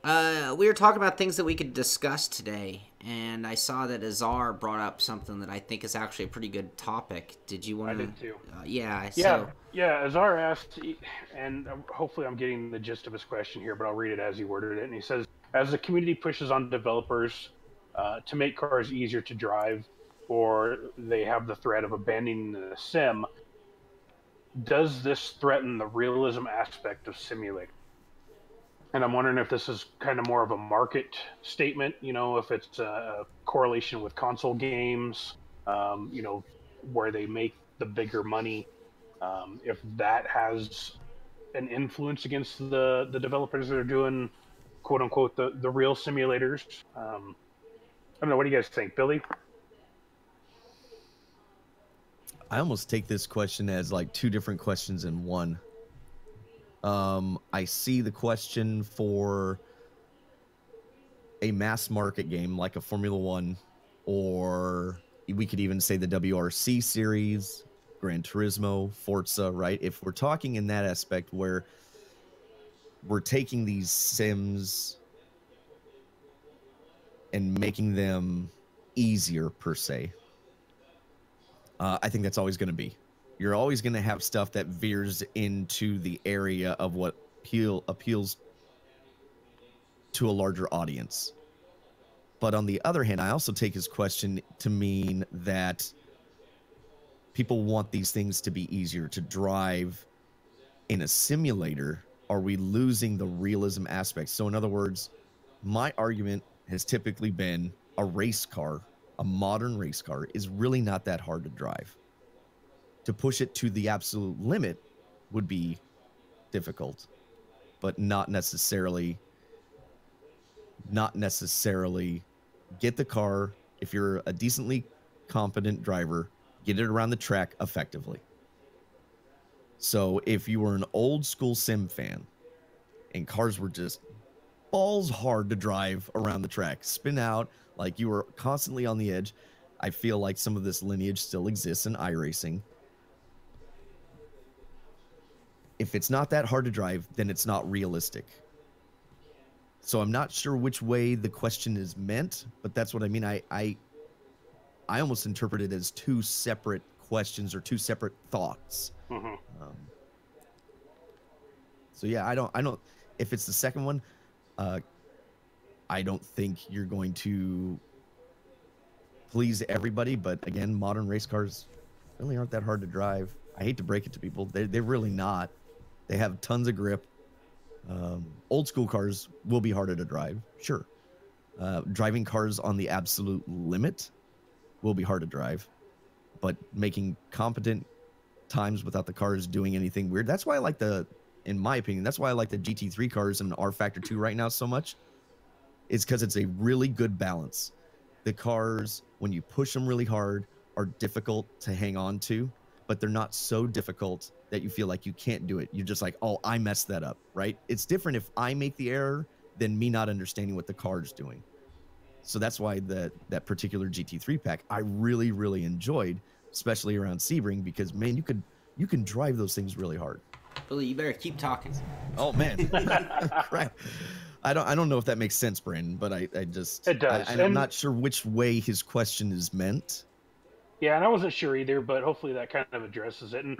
we were talking about things that we could discuss today, and I saw that Azar brought up something that I think is actually a pretty good topic. Did you want to? I did too. Yeah. Azar asked, and hopefully I'm getting the gist of his question here, but I'll read it as he worded it. And he says, as the community pushes on developers to make cars easier to drive, or they have the threat of abandoning the sim, does this threaten the realism aspect of simulator? And I'm wondering if this is kind of more of a market statement, if it's a correlation with console games, where they make the bigger money, if that has an influence against the developers that are doing, quote unquote, the real simulators. I don't know. What do you guys think, Billy? I almost take this question as like two different questions in one. I see the question for a mass market game like a Formula One, or we could even say the WRC series, Gran Turismo, Forza, right? If we're talking in that aspect where we're taking these sims and making them easier per se, I think that's always going to be. You're always going to have stuff that veers into the area of what appeals to a larger audience. But on the other hand, I also take his question to mean that people want these things to be easier to drive in a simulator. Are we losing the realism aspect? So in other words, my argument has typically been a race car, a modern race car, is really not that hard to drive. To push it to the absolute limit would be difficult, but not necessarily get the car. If you're a decently competent driver, get it around the track effectively. So if you were an old school sim fan and cars were just balls hard to drive around the track, spin out, like you were constantly on the edge, I feel like some of this lineage still exists in iRacing. If it's not that hard to drive, then it's not realistic. So I'm not sure which way the question is meant, but that's what I mean. I almost interpret it as two separate questions or two separate thoughts. Mm-hmm. So yeah, I don't. If it's the second one, I don't think you're going to please everybody. But again, modern race cars really aren't that hard to drive. I hate to break it to people, they're really not. They have tons of grip. Old school cars will be harder to drive, sure. Driving cars on the absolute limit will be hard to drive, but making competent times without the cars doing anything weird. That's why I like in my opinion, that's why I like the GT3 cars and R Factor 2 right now so much. Is because it's a really good balance. The cars, when you push them really hard, are difficult to hang on to, but they're not so difficult that you feel like you can't do it. You're just like, oh, I messed that up, right? It's different if I make the error than me not understanding what the car's doing. So that's why that particular GT3 pack I really, really enjoyed, especially around Sebring, because man, you can drive those things really hard. Billy, you better keep talking. Oh man, right. I don't know if that makes sense, Brandon, but I just it does. I'm not sure which way his question is meant. Yeah, and I wasn't sure either, but hopefully that kind of addresses it. And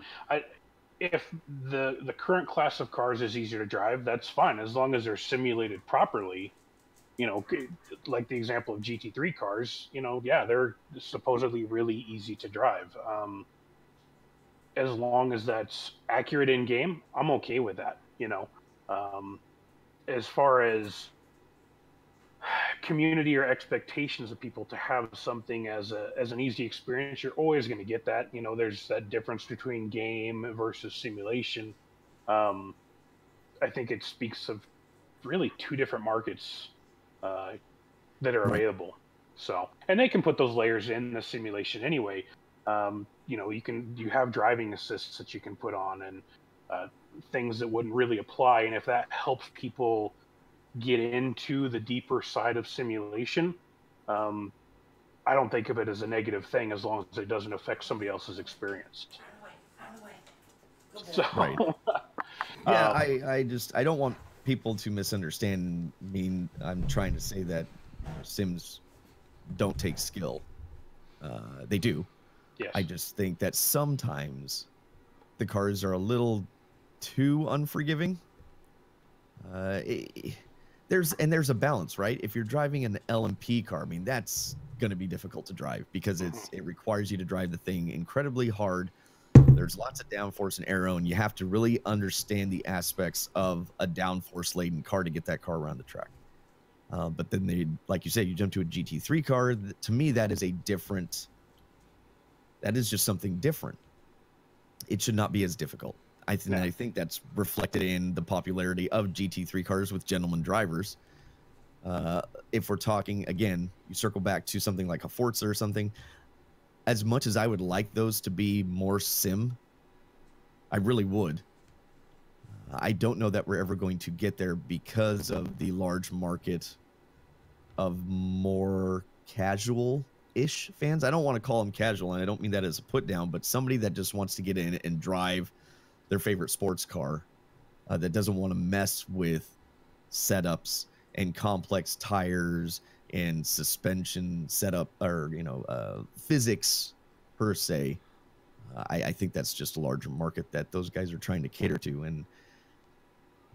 if the current class of cars is easier to drive, that's fine as long as they're simulated properly. You know, like the example of GT3 cars. You know, yeah, they're supposedly really easy to drive. As long as that's accurate in game, I'm okay with that. You know, as far as community or expectations of people to have something as an easy experience, you're always going to get that. You know, there's that difference between game versus simulation. I think it speaks of really two different markets that are available. So, and they can put those layers in the simulation anyway. You know, you have driving assists that you can put on and things that wouldn't really apply. And if that helps people get into the deeper side of simulation, I don't think of it as a negative thing as long as it doesn't affect somebody else's experience. So, right. Yeah, I don't want people to misunderstand me. I'm trying to say that sims don't take skill. They do. yes. I just think that sometimes the cars are a little too unforgiving. There's a balance, right? If you're driving an LMP car, I mean, that's going to be difficult to drive because it requires you to drive the thing incredibly hard. There's lots of downforce and aero, and you have to really understand the aspects of a downforce laden car to get that car around the track. But then like you said, you jump to a GT3 car. To me, that is just something different. It should not be as difficult. I think that's reflected in the popularity of GT3 cars with gentleman drivers. If we're talking, again, you circle back to something like a Forza or something, as much as I would like those to be more sim, I really would. I don't know that we're ever going to get there because of the large market of more casual-ish fans. I don't want to call them casual, and I don't mean that as a put down, but somebody that just wants to get in and drive their favorite sports car, that doesn't want to mess with setups and complex tires and suspension setup or physics per se. I think that's just a larger market that those guys are trying to cater to, and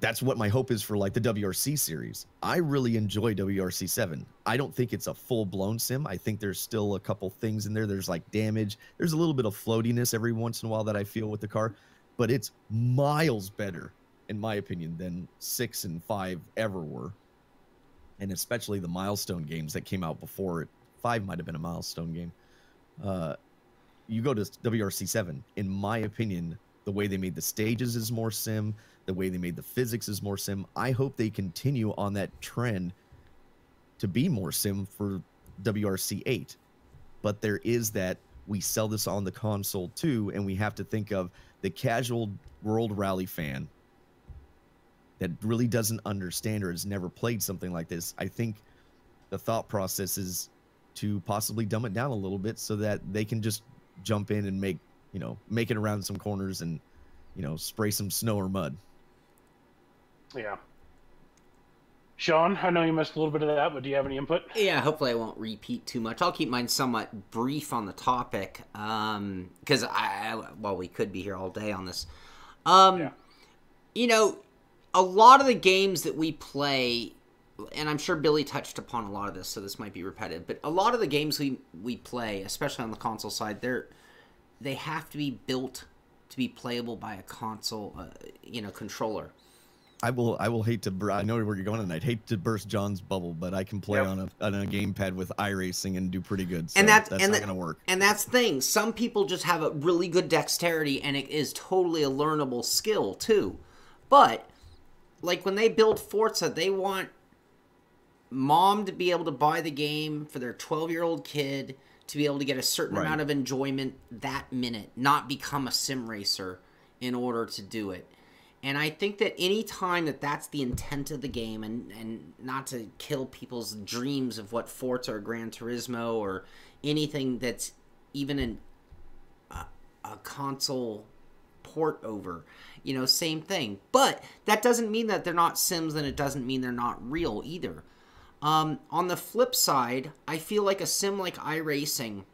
that's what my hope is for like the WRC series. I really enjoy WRC 7. I don't think it's a full-blown sim. I think there's still a couple things in there. There's like damage. There's a little bit of floatiness every once in a while that I feel with the car, but it's miles better, in my opinion, than 6 and 5 ever were. And especially the milestone games that came out before it. 5 might have been a milestone game. You go to WRC 7, in my opinion, the way they made the stages is more sim. The way they made the physics is more sim. I hope they continue on that trend to be more sim for WRC 8. But there is that we sell this on the console too, and we have to think of the casual World Rally fan that really doesn't understand or has never played something like this. I think the thought process is to possibly dumb it down a little bit so that they can just jump in and make it around some corners and, spray some snow or mud. Yeah. Shaun, I know you missed a little bit of that, but do you have any input? Yeah, hopefully I won't repeat too much. I'll keep mine somewhat brief on the topic, because we could be here all day on this. Yeah. a lot of the games that we play, and I'm sure Billy touched upon a lot of this, so this might be repetitive, but a lot of the games we play, especially on the console side, they have to be built to be playable by a console, controller. I will hate to. I know where you're going tonight. Hate to burst John's bubble, but I can play on a gamepad with iRacing and do pretty good. So that's not going to work. And that's the thing. Some people just have a really good dexterity, and it is totally a learnable skill too. But like when they build Forza, they want mom to be able to buy the game for their 12-year-old kid to be able to get a certain amount of enjoyment that minute, not become a sim racer in order to do it. And I think that any time that that's the intent of the game, and not to kill people's dreams of what Forza or Gran Turismo or anything that's even a console port over, same thing. But that doesn't mean that they're not sims, and it doesn't mean they're not real either. On the flip side, I feel like a sim like iRacing,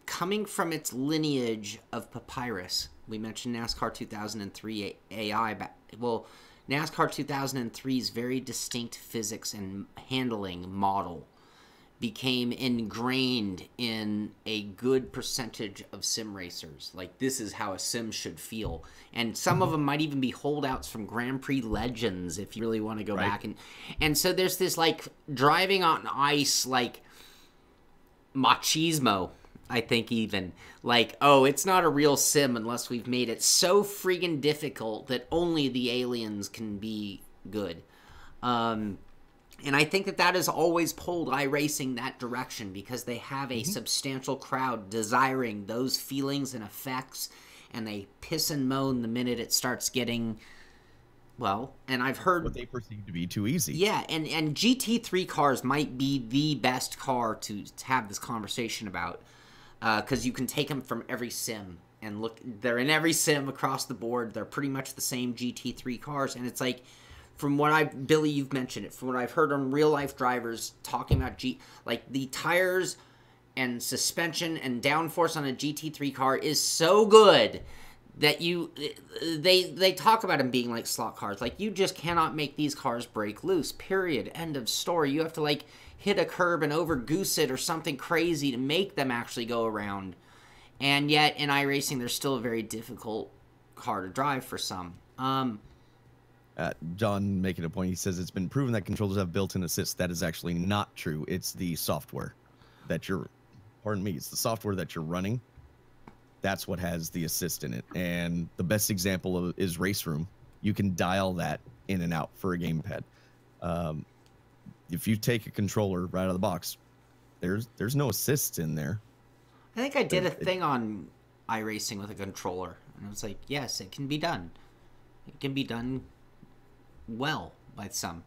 coming from its lineage of Papyrus, we mentioned NASCAR 2003 AI. Well, NASCAR 2003's very distinct physics and handling model became ingrained in a good percentage of sim racers. Like, this is how a sim should feel. And some of them might even be holdouts from Grand Prix Legends, if you really want to go back. And so there's this, like, driving on ice, like, machismo, I think, even. Like, oh, it's not a real sim unless we've made it so friggin' difficult that only the aliens can be good. And I think that has always pulled iRacing that direction, because they have a substantial crowd desiring those feelings and effects, and they piss and moan the minute it starts getting, well, and I've heard what they perceive to be too easy. Yeah, and GT3 cars might be the best car to have this conversation about, because you can take them from every sim and look, they're in every sim across the board. They're pretty much the same GT3 cars, and it's like, from what Billy, you've mentioned it, from what I've heard on real life drivers talking about like the tires and suspension and downforce on a GT3 car is so good that they talk about them being like slot cars. Like, you just cannot make these cars break loose, period, end of story. You have to, like, hit a curb and over goose it or something crazy to make them actually go around. And yet in iRacing, they're still a very difficult car to drive for some. John making a point, he says it's been proven that controllers have built-in assist. That is actually not true. It's the software that it's the software that you're running. That's what has the assist in it. And the best example is Race Room. You can dial that in and out for a gamepad. If you take a controller right out of the box, there's no assist in there. I think I did a thing on iRacing with a controller, and I was like, yes, it can be done. It can be done well by some.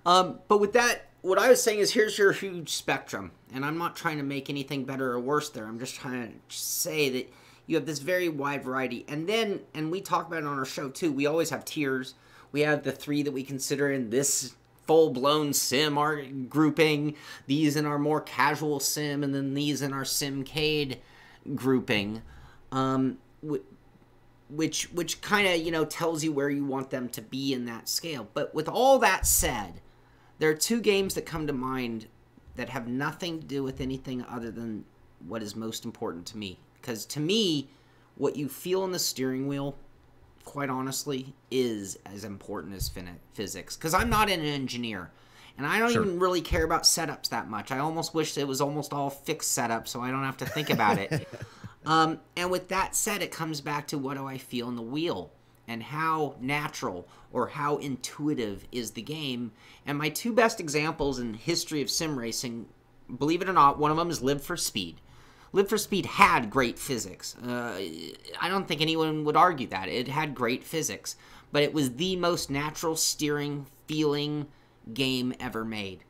But with that, what I was saying is, here's your huge spectrum, and I'm not trying to make anything better or worse there. I'm just trying to say that you have this very wide variety. And we talk about it on our show too, we always have tiers. We have the 3 that we consider in this full-blown sim art grouping, these in our more casual sim, and then these in our simcade grouping, which kind of, tells you where you want them to be in that scale. But with all that said, there are 2 games that come to mind that have nothing to do with anything other than what is most important to me. Because to me, what you feel in the steering wheel, quite honestly, is as important as physics. Because I'm not an engineer, and I don't even really care about setups that much. I almost wish it was almost all fixed setup so I don't have to think about it. And with that said, it comes back to, what do I feel in the wheel, and how natural or how intuitive is the game. And my 2 best examples in the history of sim racing, believe it or not, one of them is Live for Speed. Live for Speed had great physics. I don't think anyone would argue that. It had great physics, but it was the most natural steering, feeling game ever made.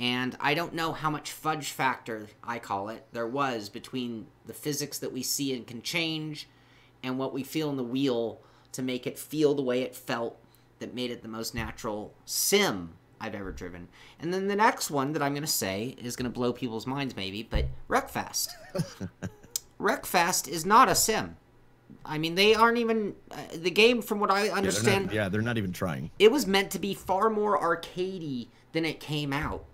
And I don't know how much fudge factor, I call it, there was between the physics that we see and can change and what we feel in the wheel to make it feel the way it felt, that made it the most natural sim I've ever driven. And then the next one that I'm going to say is going to blow people's minds maybe, but Wreckfast. Wreckfast is not a sim. I mean, they aren't even the game, from what I understand. They're not even trying. It was meant to be far more arcadey than it came out.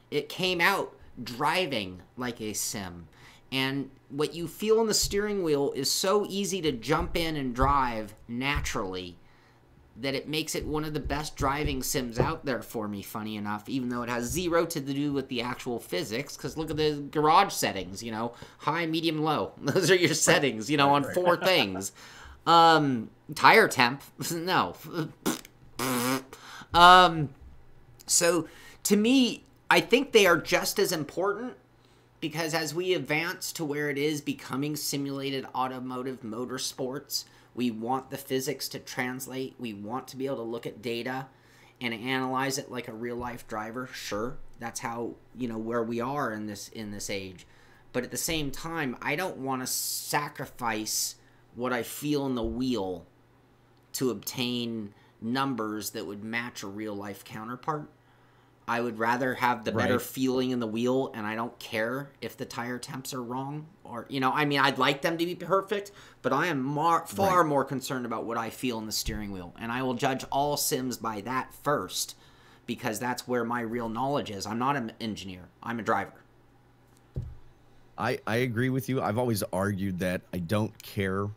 It came out driving like a sim. And what you feel in the steering wheel is so easy to jump in and drive naturally that it makes it one of the best driving sims out there for me, funny enough, even though it has zero to do with the actual physics, because look at the garage settings, you know, high, medium, low. Those are your settings, you know, on 4 things. Tire temp, no. So, to me, I think they are just as important, because as we advance to where it is becoming simulated automotive motorsports, we want the physics to translate. We want to be able to look at data and analyze it like a real-life driver. Sure, that's how, you know, where we are in this age. But at the same time, I don't want to sacrifice what I feel in the wheel to obtain numbers that would match a real-life counterpart. I would rather have the better feeling in the wheel, and I don't care if the tire temps are wrong. Or, you know, I mean, I'd like them to be perfect, but I am far more concerned about what I feel in the steering wheel. And I will judge all sims by that first, because that's where my real knowledge is. I'm not an engineer. I'm a driver. I agree with you. I've always argued that I don't care.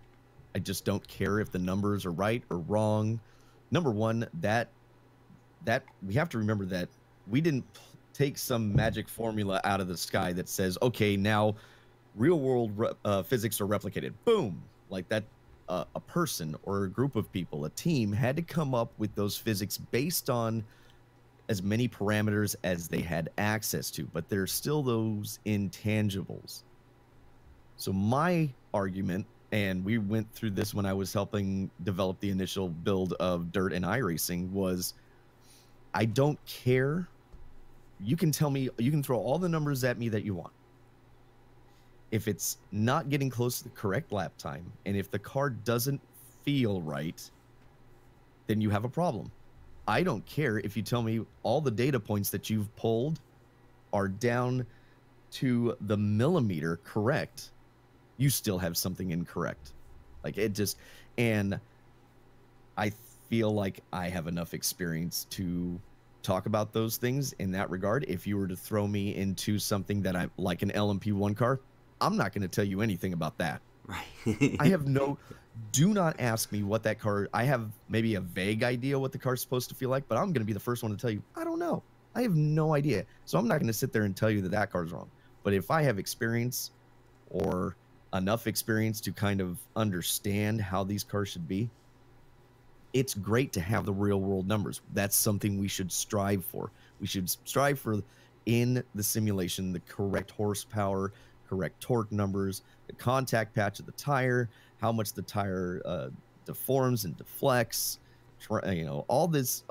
I just don't care if the numbers are right or wrong. Number one, that we have to remember that we didn't take some magic formula out of the sky that says, okay, now real world physics are replicated. Boom. Like that, a person or a group of people, a team had to come up with those physics based on as many parameters as they had access to, but there's still those intangibles. So my argument, and we went through this when I was helping develop the initial build of Dirt and iRacing, was I don't care. You can tell me, you can throw all the numbers at me that you want. If it's not getting close to the correct lap time, and if the car doesn't feel right, then you have a problem. I don't care if you tell me all the data points that you've pulled are down to the millimeter correct. You still have something incorrect. Like it just, and I feel like I have enough experience to talk about those things in that regard. If you were to throw me into something that I like, an LMP1 car, I'm not going to tell you anything about that. Right. I have no, do not ask me what that car, I have maybe a vague idea what the car's supposed to feel like, but I'm going to be the first one to tell you, I don't know. I have no idea. So I'm not going to sit there and tell you that that car's wrong. But if I have experience or enough experience to kind of understand how these cars should be, it's great to have the real world numbers. That's something we should strive for. We should strive for, in the simulation, the correct horsepower, correct torque numbers, the contact patch of the tire, how much the tire deforms and deflects, you know, all this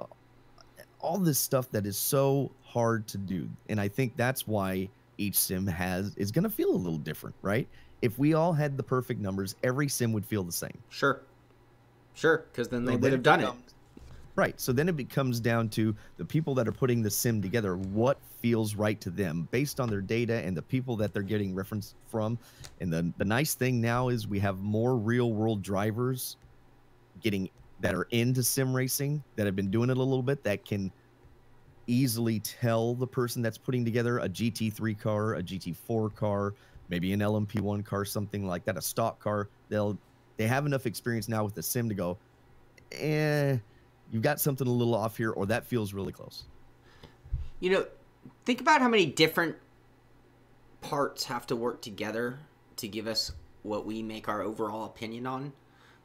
stuff that is so hard to do. And I think that's why each sim is going to feel a little different, right? If we all had the perfect numbers, every sim would feel the same. Sure, because then they would have done it. Right. So then it comes down to the people that are putting the sim together, what feels right to them based on their data and the people that they're getting reference from. And the nice thing now is we have more real world drivers that are into sim racing, that have been doing it a little bit, that can easily tell the person that's putting together a GT3 car, a GT4 car, maybe an LMP1 car, something like that, a stock car. They have enough experience now with the sim to go, you've got something a little off here, or that feels really close. You know, think about how many different parts have to work together to give us what we make our overall opinion on.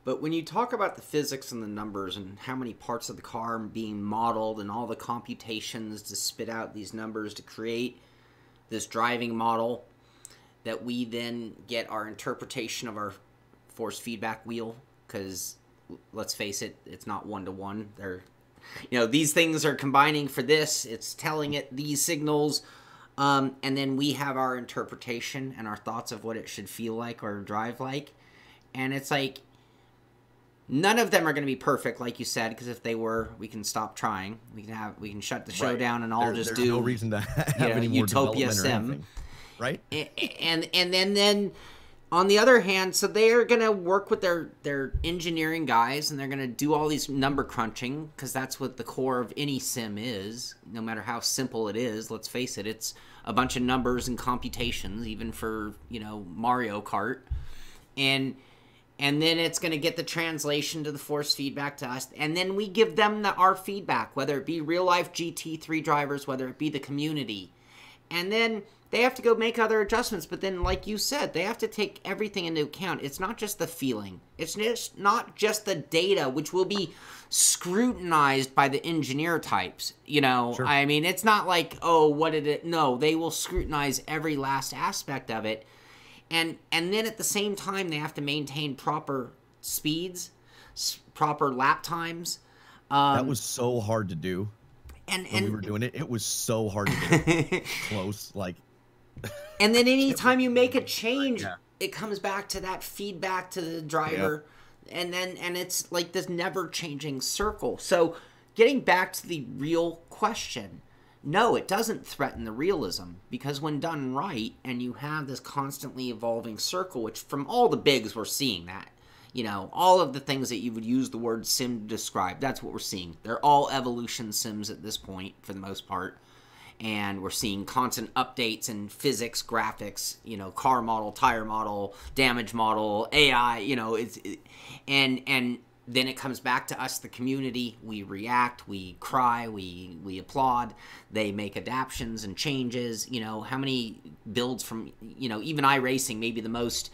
But when you talk about the physics and the numbers and how many parts of the car are being modeled and all the computations to spit out these numbers to create this driving model that we then get our interpretation of our force feedback wheel, because let's face it, it's not one-to-one. They're, you know, these things are combining for this. It's telling it these signals, and then we have our interpretation and our thoughts of what it should feel like or drive like. And it's like, none of them are going to be perfect, like you said, because if they were, we can stop trying. We can shut the show down and all just do. There's no reason to have any more Utopia development or Sim, anything, right? And then On the other hand, so they're going to work with their engineering guys, and they're going to do all these number crunching, because that's what the core of any sim is, no matter how simple it is. Let's face it, it's a bunch of numbers and computations, even for, you know, Mario Kart. And then it's going to get the translation to the force feedback to us, and then we give them our feedback, whether it be real-life GT3 drivers, whether it be the community. And then they have to go make other adjustments, but then, like you said, they have to take everything into account. It's not just the feeling. It's just not just the data, which will be scrutinized by the engineer types. You know, Sure. I mean, it's not like, oh, what did it... No, they will scrutinize every last aspect of it. And then at the same time, they have to maintain proper speeds, proper lap times. That was so hard to do. And we were doing it, it was so hard to get close. Like, and then anytime you make a change, it comes back to that feedback to the driver, and it's like this never changing circle. So getting back to the real question, no, it doesn't threaten the realism, because when done right, and you have this constantly evolving circle, which from all the bigs we're seeing that. You know, all of the things that you would use the word sim to describe, that's what we're seeing. They're all evolution sims at this point, for the most part. And we're seeing constant updates in physics, graphics, you know, car model, tire model, damage model, AI, you know, and then it comes back to us, the community. We react, we cry, we applaud. They make adaptations and changes. You know, how many builds from, you know, even iRacing, maybe the most...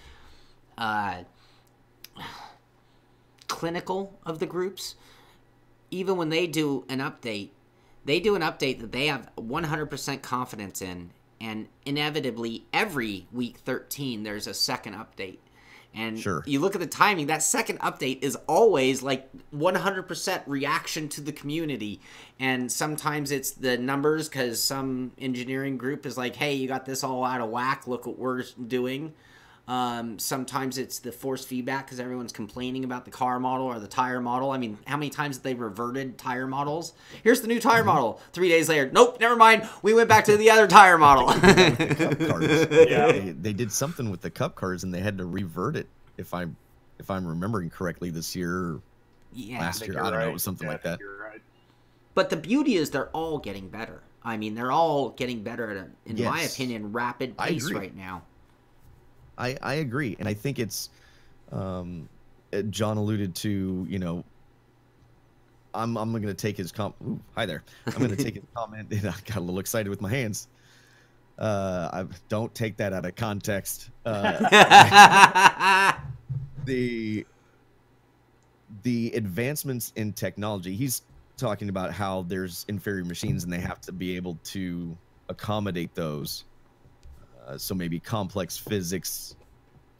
clinical of the groups, even when they do an update that they have 100% confidence in, and inevitably every week 13 there's a second update. And sure, you look at the timing, that second update is always like 100% reaction to the community. And sometimes it's the numbers, because some engineering group is like, hey, you got this all out of whack, look what we're doing. Sometimes it's the force feedback, because everyone's complaining about the car model or the tire model. I mean, how many times have they reverted tire models? Here's the new tire model. 3 days later, nope, never mind. We went back to the other tire model. Cup cars. Yeah. They did something with the cup cars, and they had to revert it. If I'm remembering correctly, this year, or last year, I don't know, it was something like that. You're right. But the beauty is they're all getting better. I mean, they're all getting better at in my opinion, rapid pace right now. I agree, and I think it's John alluded to, you know, I'm going to take his hi there. I'm going to take his comment, and I got a little excited with my hands. I don't take that out of context. The advancements in technology, he's talking about how there's inferior machines and they have to be able to accommodate those. So maybe complex physics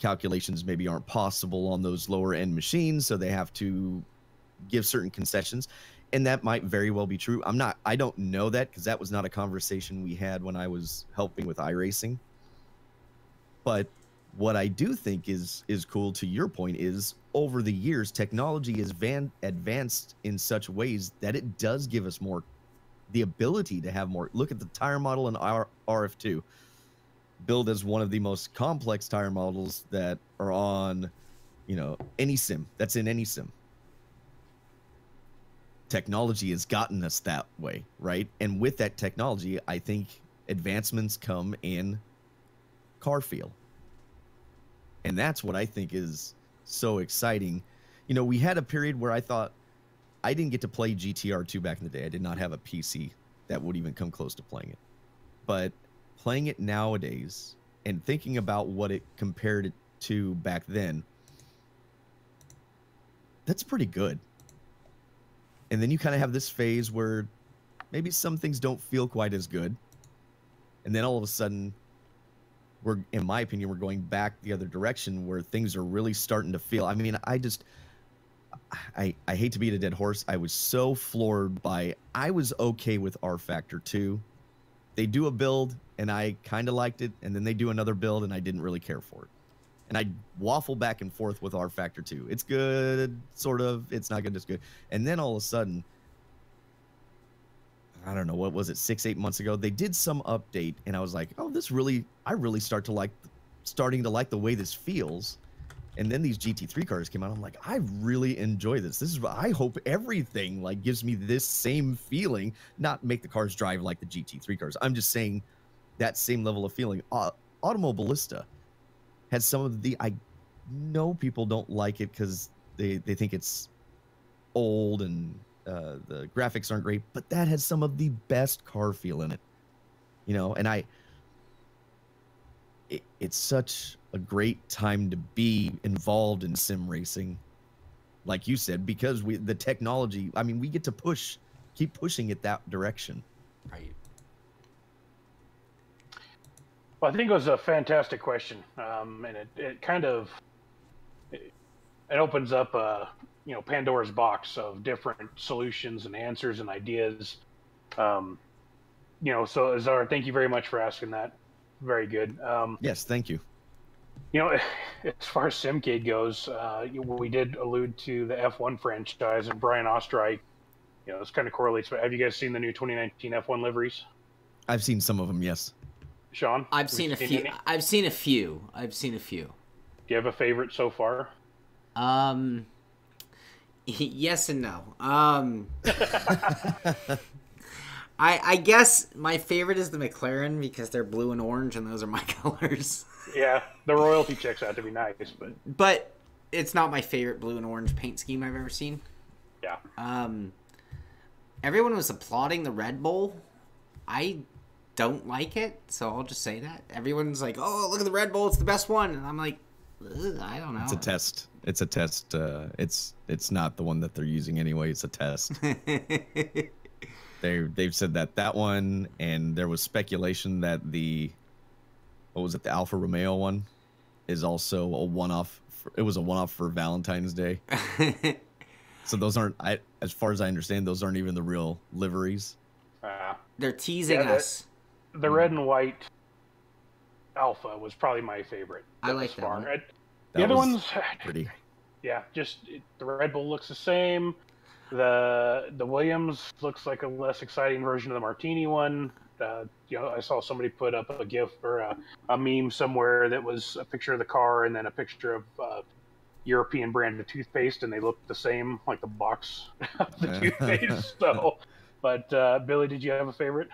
calculations maybe aren't possible on those lower end machines, so they have to give certain concessions. And that might very well be true. I don't know that, because that was not a conversation we had when I was helping with iRacing. But what I do think is cool, to your point, is over the years, technology is advanced in such ways that it does give us more, the ability to have more. Look at the tire model in RF2. Built as one of the most complex tire models that are on, you know, any sim. That's in any sim. Technology has gotten us that way, right? And with that technology, I think advancements come in car feel. And that's what I think is so exciting. You know, we had a period where I thought, I didn't get to play GTR2 back in the day. I did not have a PC that would even come close to playing it. But playing it nowadays and thinking about what it compared it to back then, that's pretty good. And then you kind of have this phase where maybe some things don't feel quite as good. And then all of a sudden, in my opinion, we're going back the other direction where things are really starting to feel. I mean, I hate to beat a dead horse. I was so floored by, I was okay with R Factor 2. They do a build, and I kind of liked it, and then they do another build, and I didn't really care for it. And I waffle back and forth with R Factor 2. It's good, sort of. It's not good, it's good. And then all of a sudden, I don't know, what was it, 6-8 months ago, they did some update, and I was like, oh, I really start to like starting to like the way this feels. And then these GT3 cars came out. I'm like, I really enjoy this. This is what I hope everything like gives me this same feeling, not make the cars drive like the GT3 cars. I'm just saying that same level of feeling. Automobilista has some of the, I know people don't like it because they think it's old and the graphics aren't great, but that has some of the best car feel in it, you know. And it's such a great time to be involved in sim racing, like you said, because the technology, I mean, we get to keep pushing it that direction. Right. Well, I think it was a fantastic question, and it kind of it opens up you know, Pandora's box of different solutions and answers and ideas. You know, so Azar, thank you very much for asking that. Very good. Yes, thank you. You know, as far as Simcade goes, we did allude to the F1 franchise and Brian Osterreich. You know, this kind of correlates. But have you guys seen the new 2019 F1 liveries? I've seen some of them, yes. Sean? I've seen a few. Any? I've seen a few. Do you have a favorite so far? Yes and no. I guess my favorite is the McLaren because they're blue and orange, and those are my colors. Yeah, the royalty checks out to be nice, but it's not my favorite blue and orange paint scheme I've ever seen. Yeah. Everyone was applauding the Red Bull. I don't like it, so I'll just say that. Everyone's like, "Oh, look at the Red Bull; it's the best one," and I'm like, I don't know. It's a test. It's a test. It's not the one that they're using anyway. It's a test. They've said that one, and there was speculation that the Alfa Romeo one is also a one-off. It was a one-off for Valentine's Day. So those aren't, as far as I understand, those aren't even the real liveries. They're teasing us. The red and white Alpha was probably my favorite. I like that one. The other ones, pretty. Yeah, just the Red Bull looks the same. The Williams looks like a less exciting version of the Martini one. You know, I saw somebody put up a GIF or a meme somewhere that was a picture of the car and then a picture of European brand of toothpaste, and they looked the same, like the box of the toothpaste. So, but Billy, did you have a favorite?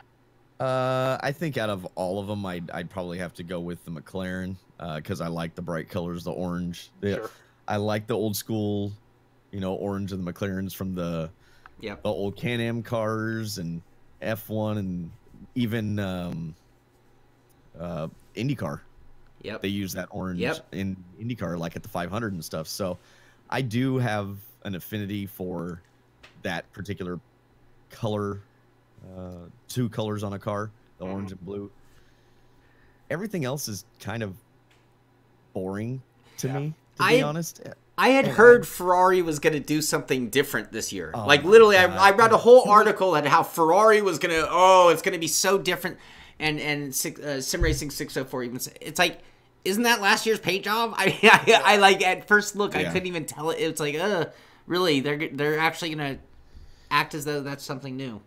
I think out of all of them, I'd probably have to go with the McLaren because I like the bright colors, the orange. Sure. I like the old school, you know, orange of the McLarens from the old Can-Am cars and F1 and even IndyCar. Yep. They use that orange in IndyCar, like at the 500 and stuff. So I do have an affinity for that particular color, two colors on a car, the orange and blue. Everything else is kind of boring to me, to be honest. I had heard Ferrari was going to do something different this year. Oh, like literally, I read a whole article on how Ferrari was going to. Oh, it's going to be so different. And Sim Racing 604 even said, it's like, isn't that last year's paint job? I like at first look, I couldn't even tell it. It's like, really? They're actually going to act as though that's something new.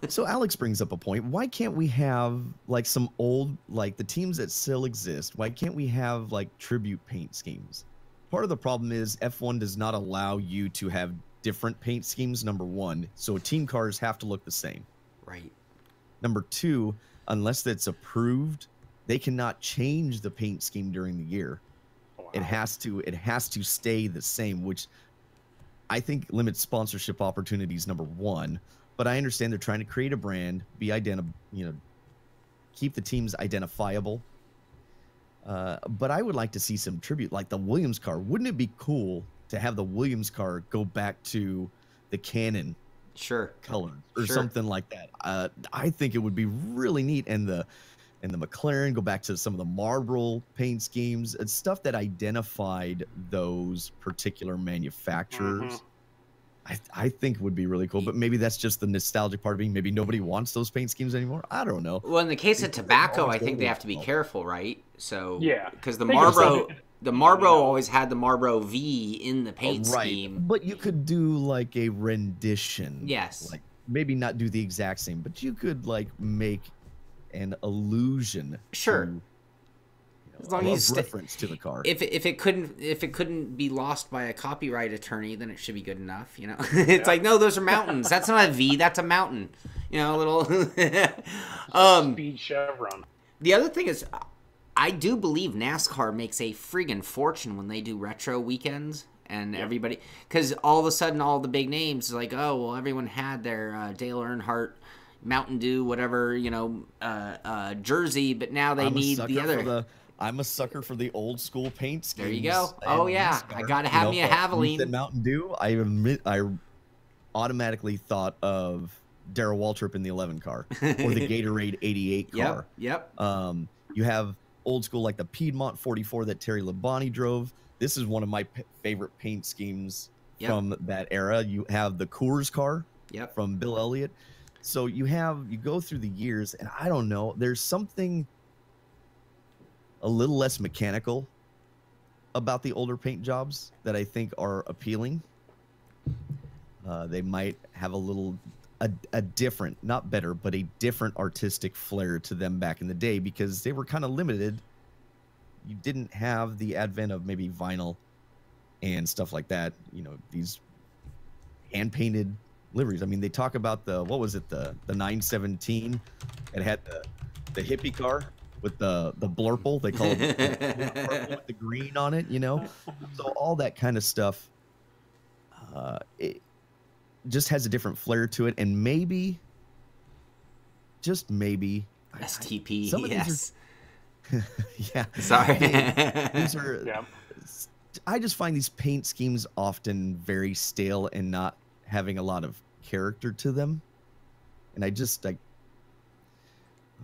So Alex brings up a point. Why can't we have like some old, like the teams that still exist? Why can't we have like tribute paint schemes? Part of the problem is F1 does not allow you to have different paint schemes, number one. So team cars have to look the same. Right. Number two, unless that's approved, they cannot change the paint scheme during the year. Wow. It has to stay the same, which I think limits sponsorship opportunities, number one. But I understand they're trying to create a brand, be keep the teams identifiable. But I would like to see some tribute, like the Williams car. Wouldn't it be cool to have the Williams car go back to the Canon color or something like that? I think it would be really neat. And the McLaren go back to some of the Marlboro paint schemes. It's stuff that identified those particular manufacturers. Mm-hmm. I think would be really cool, but maybe that's just the nostalgic part of me. Maybe nobody wants those paint schemes anymore. I don't know. Well, in the case of tobacco, I think they have to be careful, right? So yeah, because the Marlboro always had the Marlboro V in the paint scheme. But you could do like a rendition. Yes. Like maybe not do the exact same, but you could like make an allusion. Sure. To, As I long love as you reference to the car. if it couldn't be lost by a copyright attorney, then it should be good enough. You know, it's like, no, those are mountains. That's not a V. That's a mountain. You know, a little. Speed chevron. The other thing is, I do believe NASCAR makes a friggin' fortune when they do retro weekends. And everybody, because all of a sudden, all the big names, like, oh, well, everyone had their Dale Earnhardt, Mountain Dew, whatever, you know, jersey, but now they need the other. I'm a sucker for the old school paint schemes. There you go. Oh, yeah. I got to have me a Javelin. You said Mountain Dew. I admit, I automatically thought of Darrell Waltrip in the 11 car or the Gatorade 88 car. Yep. You have old school like the Piedmont 44 that Terry Labonte drove. This is one of my favorite paint schemes from that era. You have the Coors car from Bill Elliott. So you go through the years, and I don't know, there's something a little less mechanical about the older paint jobs that I think are appealing. They might have a different, not better, but a different artistic flair to them back in the day because they were kind of limited. You didn't have the advent of maybe vinyl and stuff like that. You know, these hand-painted liveries. I mean, they talk about the 917. It had the hippie car with the blurple. They call it purple with the green on it, you know? So all that kind of stuff, it just has a different flair to it. And maybe, just maybe... STP, some of yes. Yeah. Sorry. These are, I just find these paint schemes often very stale and not having a lot of character to them. And I just like,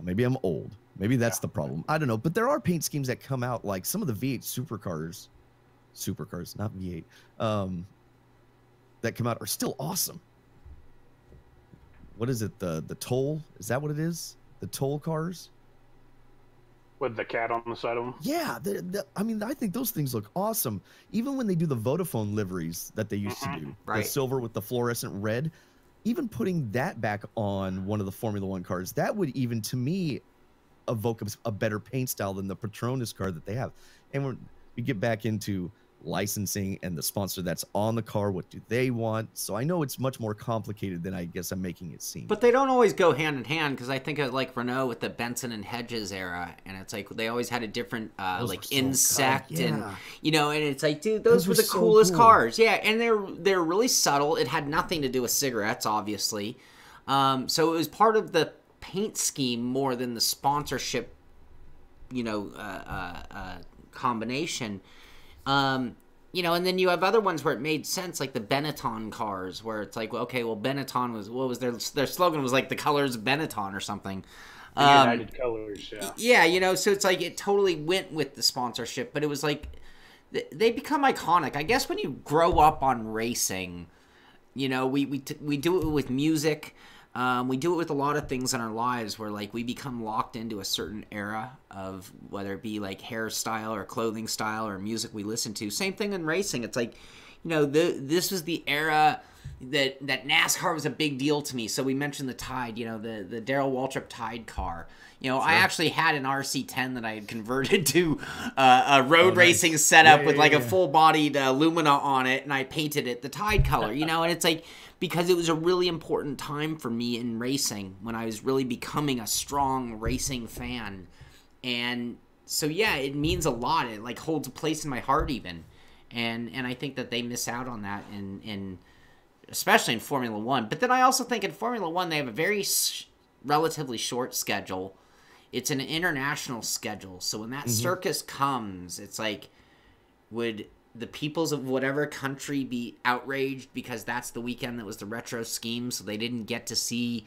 maybe I'm old. Maybe that's the problem. I don't know. But there are paint schemes that come out like some of the V8 supercars, not V8, that come out are still awesome. What is it? The toll? Is that what it is? The toll cars? With the cat on the side of them? Yeah, I mean, I think those things look awesome. Even when they do the Vodafone liveries that they used to do, the silver with the fluorescent red, even putting that back on one of the Formula One cars, that would even, to me, evoke a better paint style than the Petronas car that they have. And we get back into licensing and the sponsor that's on the car. What do they want? So I know it's much more complicated than I guess I'm making it seem. But they don't always go hand in hand because I think of like Renault with the Benson and Hedges era, and it's like they always had a different like so insect and you know, and it's like, dude, those were the coolest cars. Yeah, and they're really subtle. It had nothing to do with cigarettes, obviously. So it was part of the paint scheme more than the sponsorship, you know, combination. You know, and then you have other ones where it made sense, like the Benetton cars, where it's like, well, okay, well, Benetton was, what was their slogan was like the colors of Benetton or something. United Colors, yeah. Yeah, you know, so it's like it totally went with the sponsorship, but it was like they become iconic. I guess when you grow up on racing, you know, we do it with music. We do it with a lot of things in our lives where, like, we become locked into a certain era of whether it be, like, hairstyle or clothing style or music we listen to. Same thing in racing. It's like, you know, this was the era that NASCAR was a big deal to me. So we mentioned the Tide, you know, the Darrell Waltrip Tide car. You know, I actually had an RC10 that I had converted to a road racing setup with, like, a full-bodied Lumina on it, and I painted it the Tide color, you know, and it's like... because it was a really important time for me in racing when I was really becoming a strong racing fan. And so, yeah, it means a lot. It, like, holds a place in my heart even. And I think that they miss out on that, in especially in Formula One. But then I also think in Formula One they have a very relatively short schedule. It's an international schedule. So when that circus comes, it's like, would... the peoples of whatever country be outraged because that's the weekend that was the retro scheme, so they didn't get to see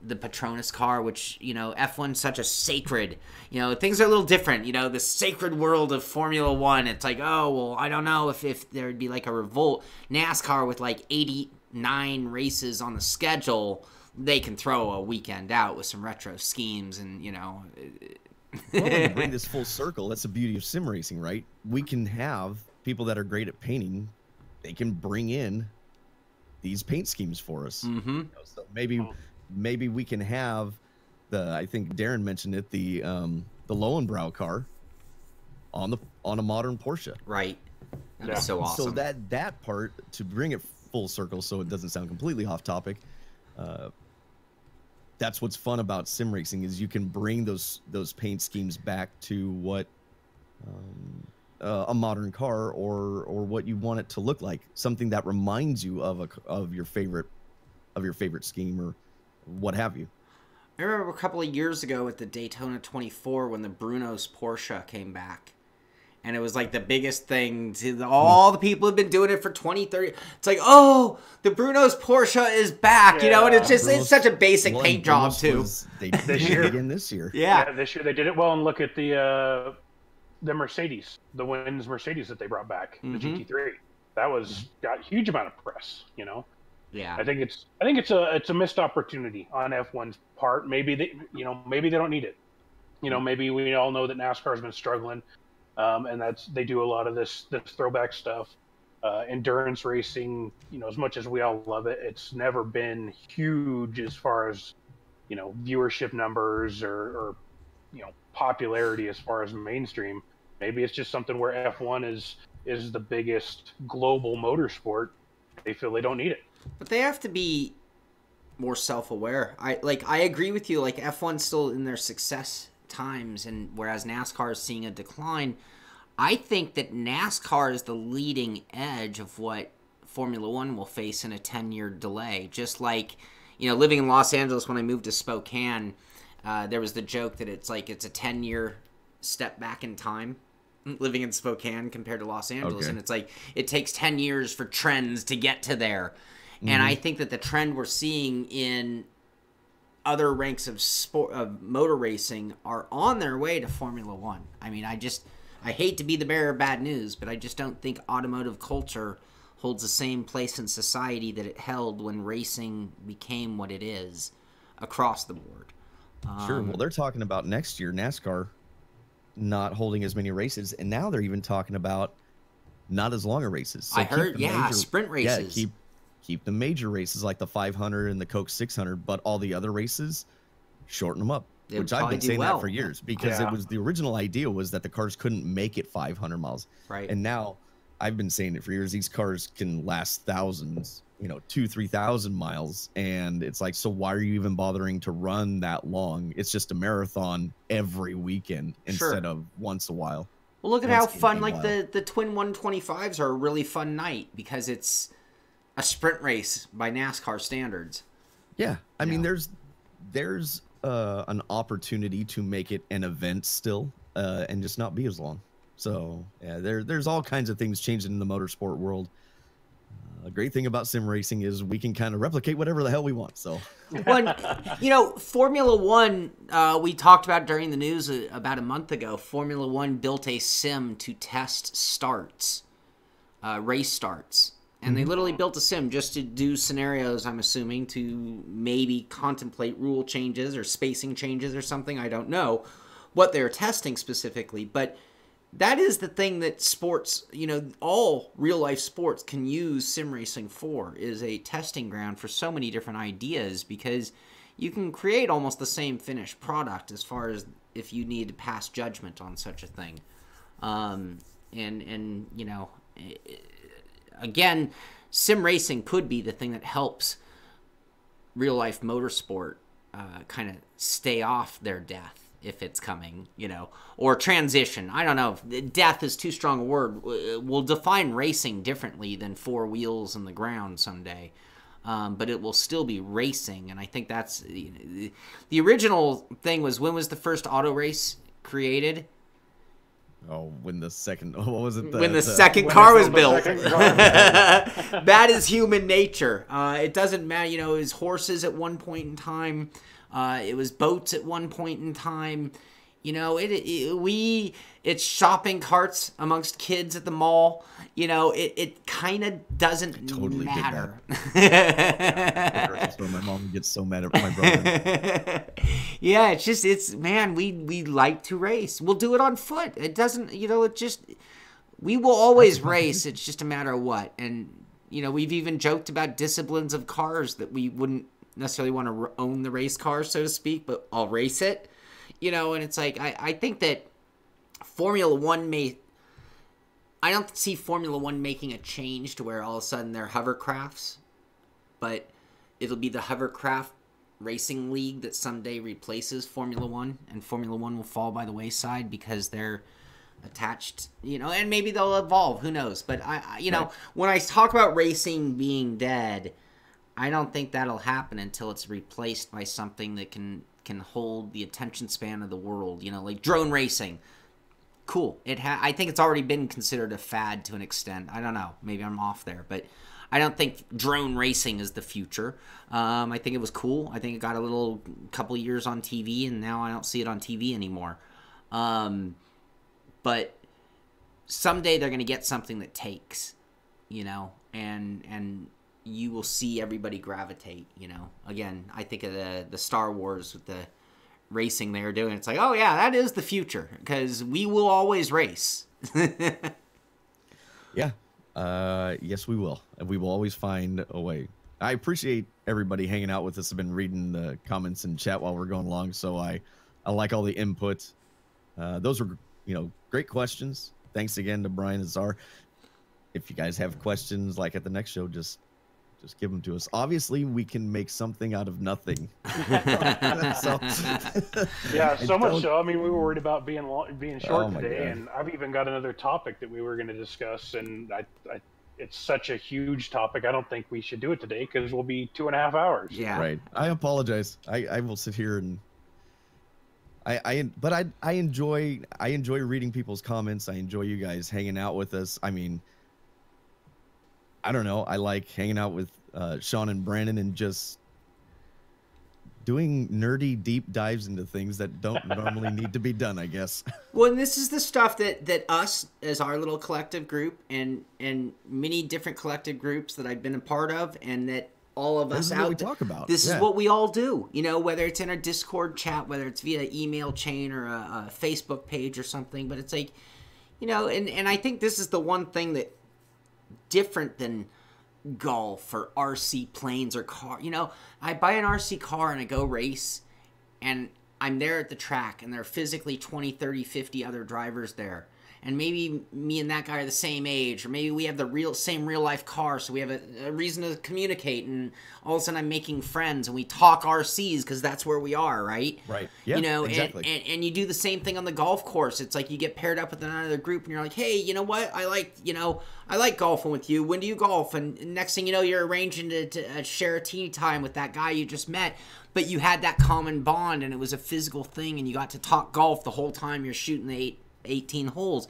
the Petronas car, which, you know, F1's such a sacred, you know, things are a little different, you know, the sacred world of Formula One. It's like, oh, well, I don't know if there'd be like a revolt. NASCAR with like 89 races on the schedule, they can throw a weekend out with some retro schemes and, you know... Well, when you bring this full circle, that's the beauty of sim racing, right? We can have people that are great at painting, they can bring in these paint schemes for us. You know, so maybe we can have I think Darren mentioned it, the Lowenbrow car on a modern Porsche. Right. That's so awesome. So that part, to bring it full circle, so it doesn't sound completely off topic, that's what's fun about sim racing, is you can bring those paint schemes back to what a modern car or what you want it to look like, something that reminds you of your favorite scheme or what have you. I remember a couple of years ago at the Daytona 24 when the Bruno's Porsche came back. And it was like the biggest thing to all the people have been doing it for 20, 30. It's like, oh, the Bruno's Porsche is back, you know, and it's just, it's such a basic paint job too. They did it again this year. Yeah. This year they did it well, and look at the Mercedes, the Wins Mercedes that they brought back, the GT3. That got a huge amount of press, you know. Yeah. I think it's a missed opportunity on F1's part. Maybe they don't need it. You know, maybe we all know that NASCAR's been struggling. And they do a lot of this throwback stuff, endurance racing. You know, as much as we all love it, it's never been huge as far as, you know, viewership numbers or you know, popularity as far as mainstream. Maybe it's just something where F1 is the biggest global motorsport. They feel they don't need it. But they have to be more self-aware. I agree with you. Like, F1's still in their success times, and whereas NASCAR is seeing a decline, I think that NASCAR is the leading edge of what Formula One will face in a 10-year delay. Just like, you know, living in Los Angeles when I moved to Spokane, there was the joke that it's a 10-year step back in time living in Spokane compared to Los Angeles. Okay. And it's like it takes 10 years for trends to get to there. And I think that the trend we're seeing in other ranks of motor racing are on their way to Formula One. I mean, I hate to be the bearer of bad news, but I just don't think automotive culture holds the same place in society that it held when racing became what it is across the board. Sure. Well, they're talking about next year NASCAR not holding as many races, and now they're even talking about not as long of races. So I heard, sprint races. Yeah, keep the major races like the 500 and the Coke 600, but all the other races, shorten them up. Which I've been saying that for years, because it was the original idea was that the cars couldn't make it 500 miles. Right. And now I've been saying it for years. These cars can last thousands, 2,000-3,000 miles. And it's like, so why are you even bothering to run that long? It's just a marathon every weekend instead of once a while. Well, look at how fun, like the Twin 125s are a really fun night because it's a sprint race by NASCAR standards. Yeah. I mean, there's an opportunity to make it an event still, and just not be as long. So yeah, there's all kinds of things changing in the motorsport world. A great thing about sim racing is we can kind of replicate whatever the hell we want. So, Formula One, we talked about during the news about a month ago. Formula One built a sim to test starts, race starts. And they literally built a sim just to do scenarios, I'm assuming, to maybe contemplate rule changes or spacing changes or something. I don't know what they're testing specifically. But that is the thing that sports, all real-life sports can use sim racing for, is a testing ground for so many different ideas, because you can create almost the same finished product as far as if you need to pass judgment on such a thing. Again, sim racing could be the thing that helps real-life motorsport kind of stay off their death if it's coming, or transition. I don't know. Death is too strong a word. We'll define racing differently than four wheels in the ground someday, but it will still be racing, and I think that's... The original thing was, when was the first auto race created? Oh, when the second... What was it? When the second car was built. That is human nature. It doesn't matter. It was horses at one point in time. It was boats at one point in time. It's shopping carts amongst kids at the mall. It kind of doesn't matter. My mom gets so mad at my brother. Yeah, man, we like to race. We'll do it on foot. It doesn't, we will always race. It's just a matter of what. And, we've even joked about disciplines of cars that we wouldn't necessarily want to own the race car, so to speak, but I'll race it. And it's like, I think that Formula One I don't see Formula One making a change to where all of a sudden they're hovercrafts, but it'll be the hovercraft racing league that someday replaces Formula One, and Formula One will fall by the wayside because they're attached, and maybe they'll evolve. Who knows? But when I talk about racing being dead, I don't think that'll happen until it's replaced by something that can hold the attention span of the world. Like drone racing. Cool. I think it's already been considered a fad to an extent. I don't know. Maybe I'm off there, but I don't think drone racing is the future. I think it was cool. I think it got a couple of years on TV, and now I don't see it on TV anymore. But someday they're going to get something that takes, and you will see everybody gravitate, Again, I think of the Star Wars with the racing they were doing. It's like, oh yeah, that is the future, because we will always race. Yeah. Yes, we will. And we will always find a way. I appreciate everybody hanging out with us. I've been reading the comments and chat while we're going along, so I like all the input. Those were, great questions. Thanks again to Brian and Czar. If you guys have questions, like at the next show, just give them to us. Obviously, we can make something out of nothing. So much so. I mean, we were worried about being short today, and I've even got another topic that we were going to discuss, and it's such a huge topic. I don't think we should do it today because we'll be 2.5 hours. Yeah, right. I apologize. I will sit here and I enjoy reading people's comments. I enjoy you guys hanging out with us. I mean, I don't know. I like hanging out with Shaun and Brandon and just doing nerdy deep dives into things that don't normally need to be done, I guess. Well, and this is the stuff that us, as our little collective group, and many different collective groups that I've been a part of, and that all of us out there talk about. This is what we all do, whether it's in our Discord chat, whether it's via email chain or a Facebook page or something. But it's like, and I think this is the one thing that different than golf or RC planes or car. I buy an RC car and I go race, and I'm there at the track, and there are physically 20, 30, 50 other drivers there. And maybe me and that guy are the same age, or maybe we have the same real life car, so we have a reason to communicate, and all of a sudden I'm making friends, and we talk RCs because that's where we are, right? Right. Yeah, exactly. And you do the same thing on the golf course. It's like you get paired up with another group, and you're like, hey, you know what? I like golfing with you. When do you golf? And next thing you know, you're arranging to share a tee time with that guy you just met. But you had that common bond, and it was a physical thing, and you got to talk golf the whole time you're shooting the 18 holes.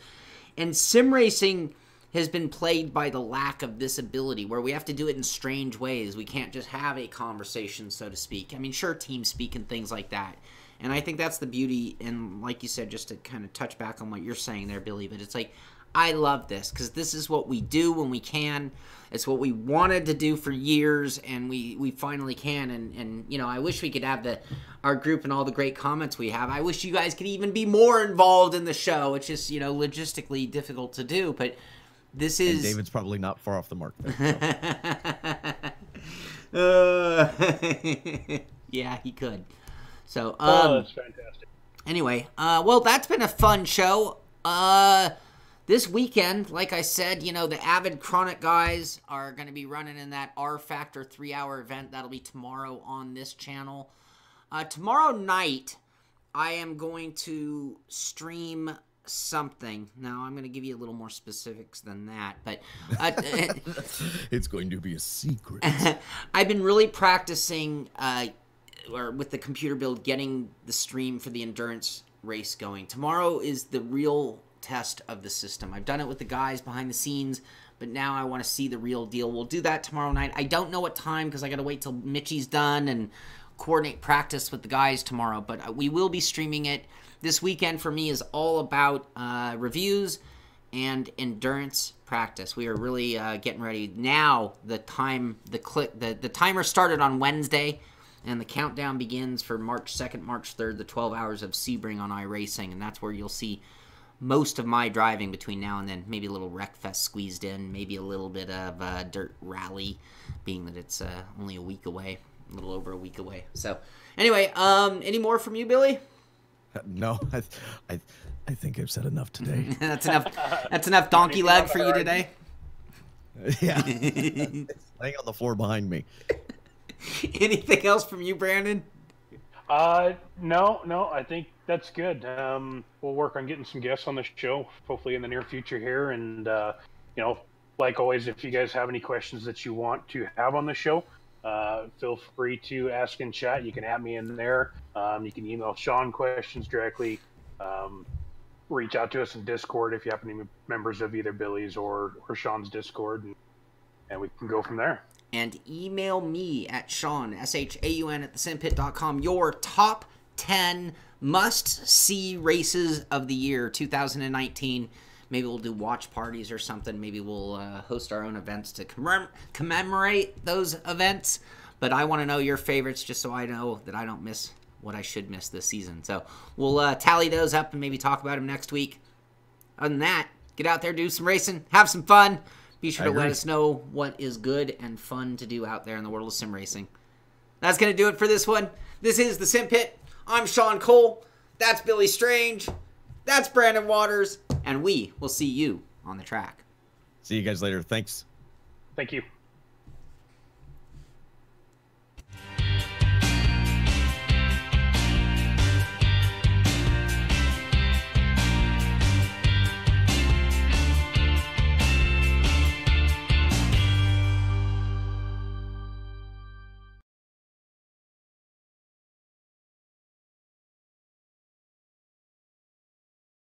And sim racing has been plagued by the lack of this ability, where we have to do it in strange ways. We can't just have a conversation, so to speak. I mean, sure, team speak and things like that. And I think that's the beauty, and like you said, just to kind of touch back on what you're saying there, Billy, but it's like, I love this, because this is what we do when we can. It's what we wanted to do for years, and we finally can. And I wish we could have our group and all the great comments we have. I wish you guys could even be more involved in the show. It's just, logistically difficult to do, but this is... And David's probably not far off the mark there, so. Yeah, he could. So, that's fantastic. Anyway, well, that's been a fun show. This weekend, like I said, the Avid Chronic guys are going to be running in that R Factor 3-hour event. That'll be tomorrow on this channel. Tomorrow night, I am going to stream something. Now, I'm going to give you a little more specifics than that, but... It's going to be a secret. I've been really practicing, or with the computer build, getting the stream for the endurance race going. Tomorrow is the real test of the system. I've done it with the guys behind the scenes, but now I want to see the real deal. We'll do that tomorrow night. I don't know what time, because I got to wait till Mitchie's done and coordinate practice with the guys tomorrow, but we will be streaming it. This weekend for me is all about reviews and endurance practice. We are really getting ready now. The timer started on Wednesday, and the countdown begins for March 2nd, March 3rd, the 12 hours of Sebring on iRacing, and that's where you'll see most of my driving between now and then. Maybe a little Wreckfest squeezed in, maybe a little bit of Dirt Rally, being that it's only a week away, a little over a week away. So, anyway, any more from you, Billy? No, I I think I've said enough today. That's enough. That's enough donkey leg for you today. Yeah. It's laying on the floor behind me. Anything else from you, Brandon? No, I think that's good. We'll work on getting some guests on the show, hopefully in the near future here. And, you know, like always, if you guys have any questions that you want to have on the show, feel free to ask in chat. You can add me in there. You can email Shaun questions directly. Reach out to us in Discord if you happen to be members of either Billy's or Shaun's Discord, and we can go from there. And email me at Shaun, SHAUN, at thesimpit.com, your top 10 must-see races of the year 2019. Maybe we'll do watch parties or something. Maybe we'll host our own events to commemorate those events. But I want to know your favorites just so I know that I don't miss what I should miss this season. So we'll tally those up and maybe talk about them next week. Other than that, get out there, do some racing, have some fun. Be sure to let us know what is good and fun to do out there in the world of sim racing. That's going to do it for this one. This is the Sim Pit. I'm Shaun Cole. That's Billy Strange. That's Brandon Waters. And we will see you on the track. See you guys later. Thanks. Thank you.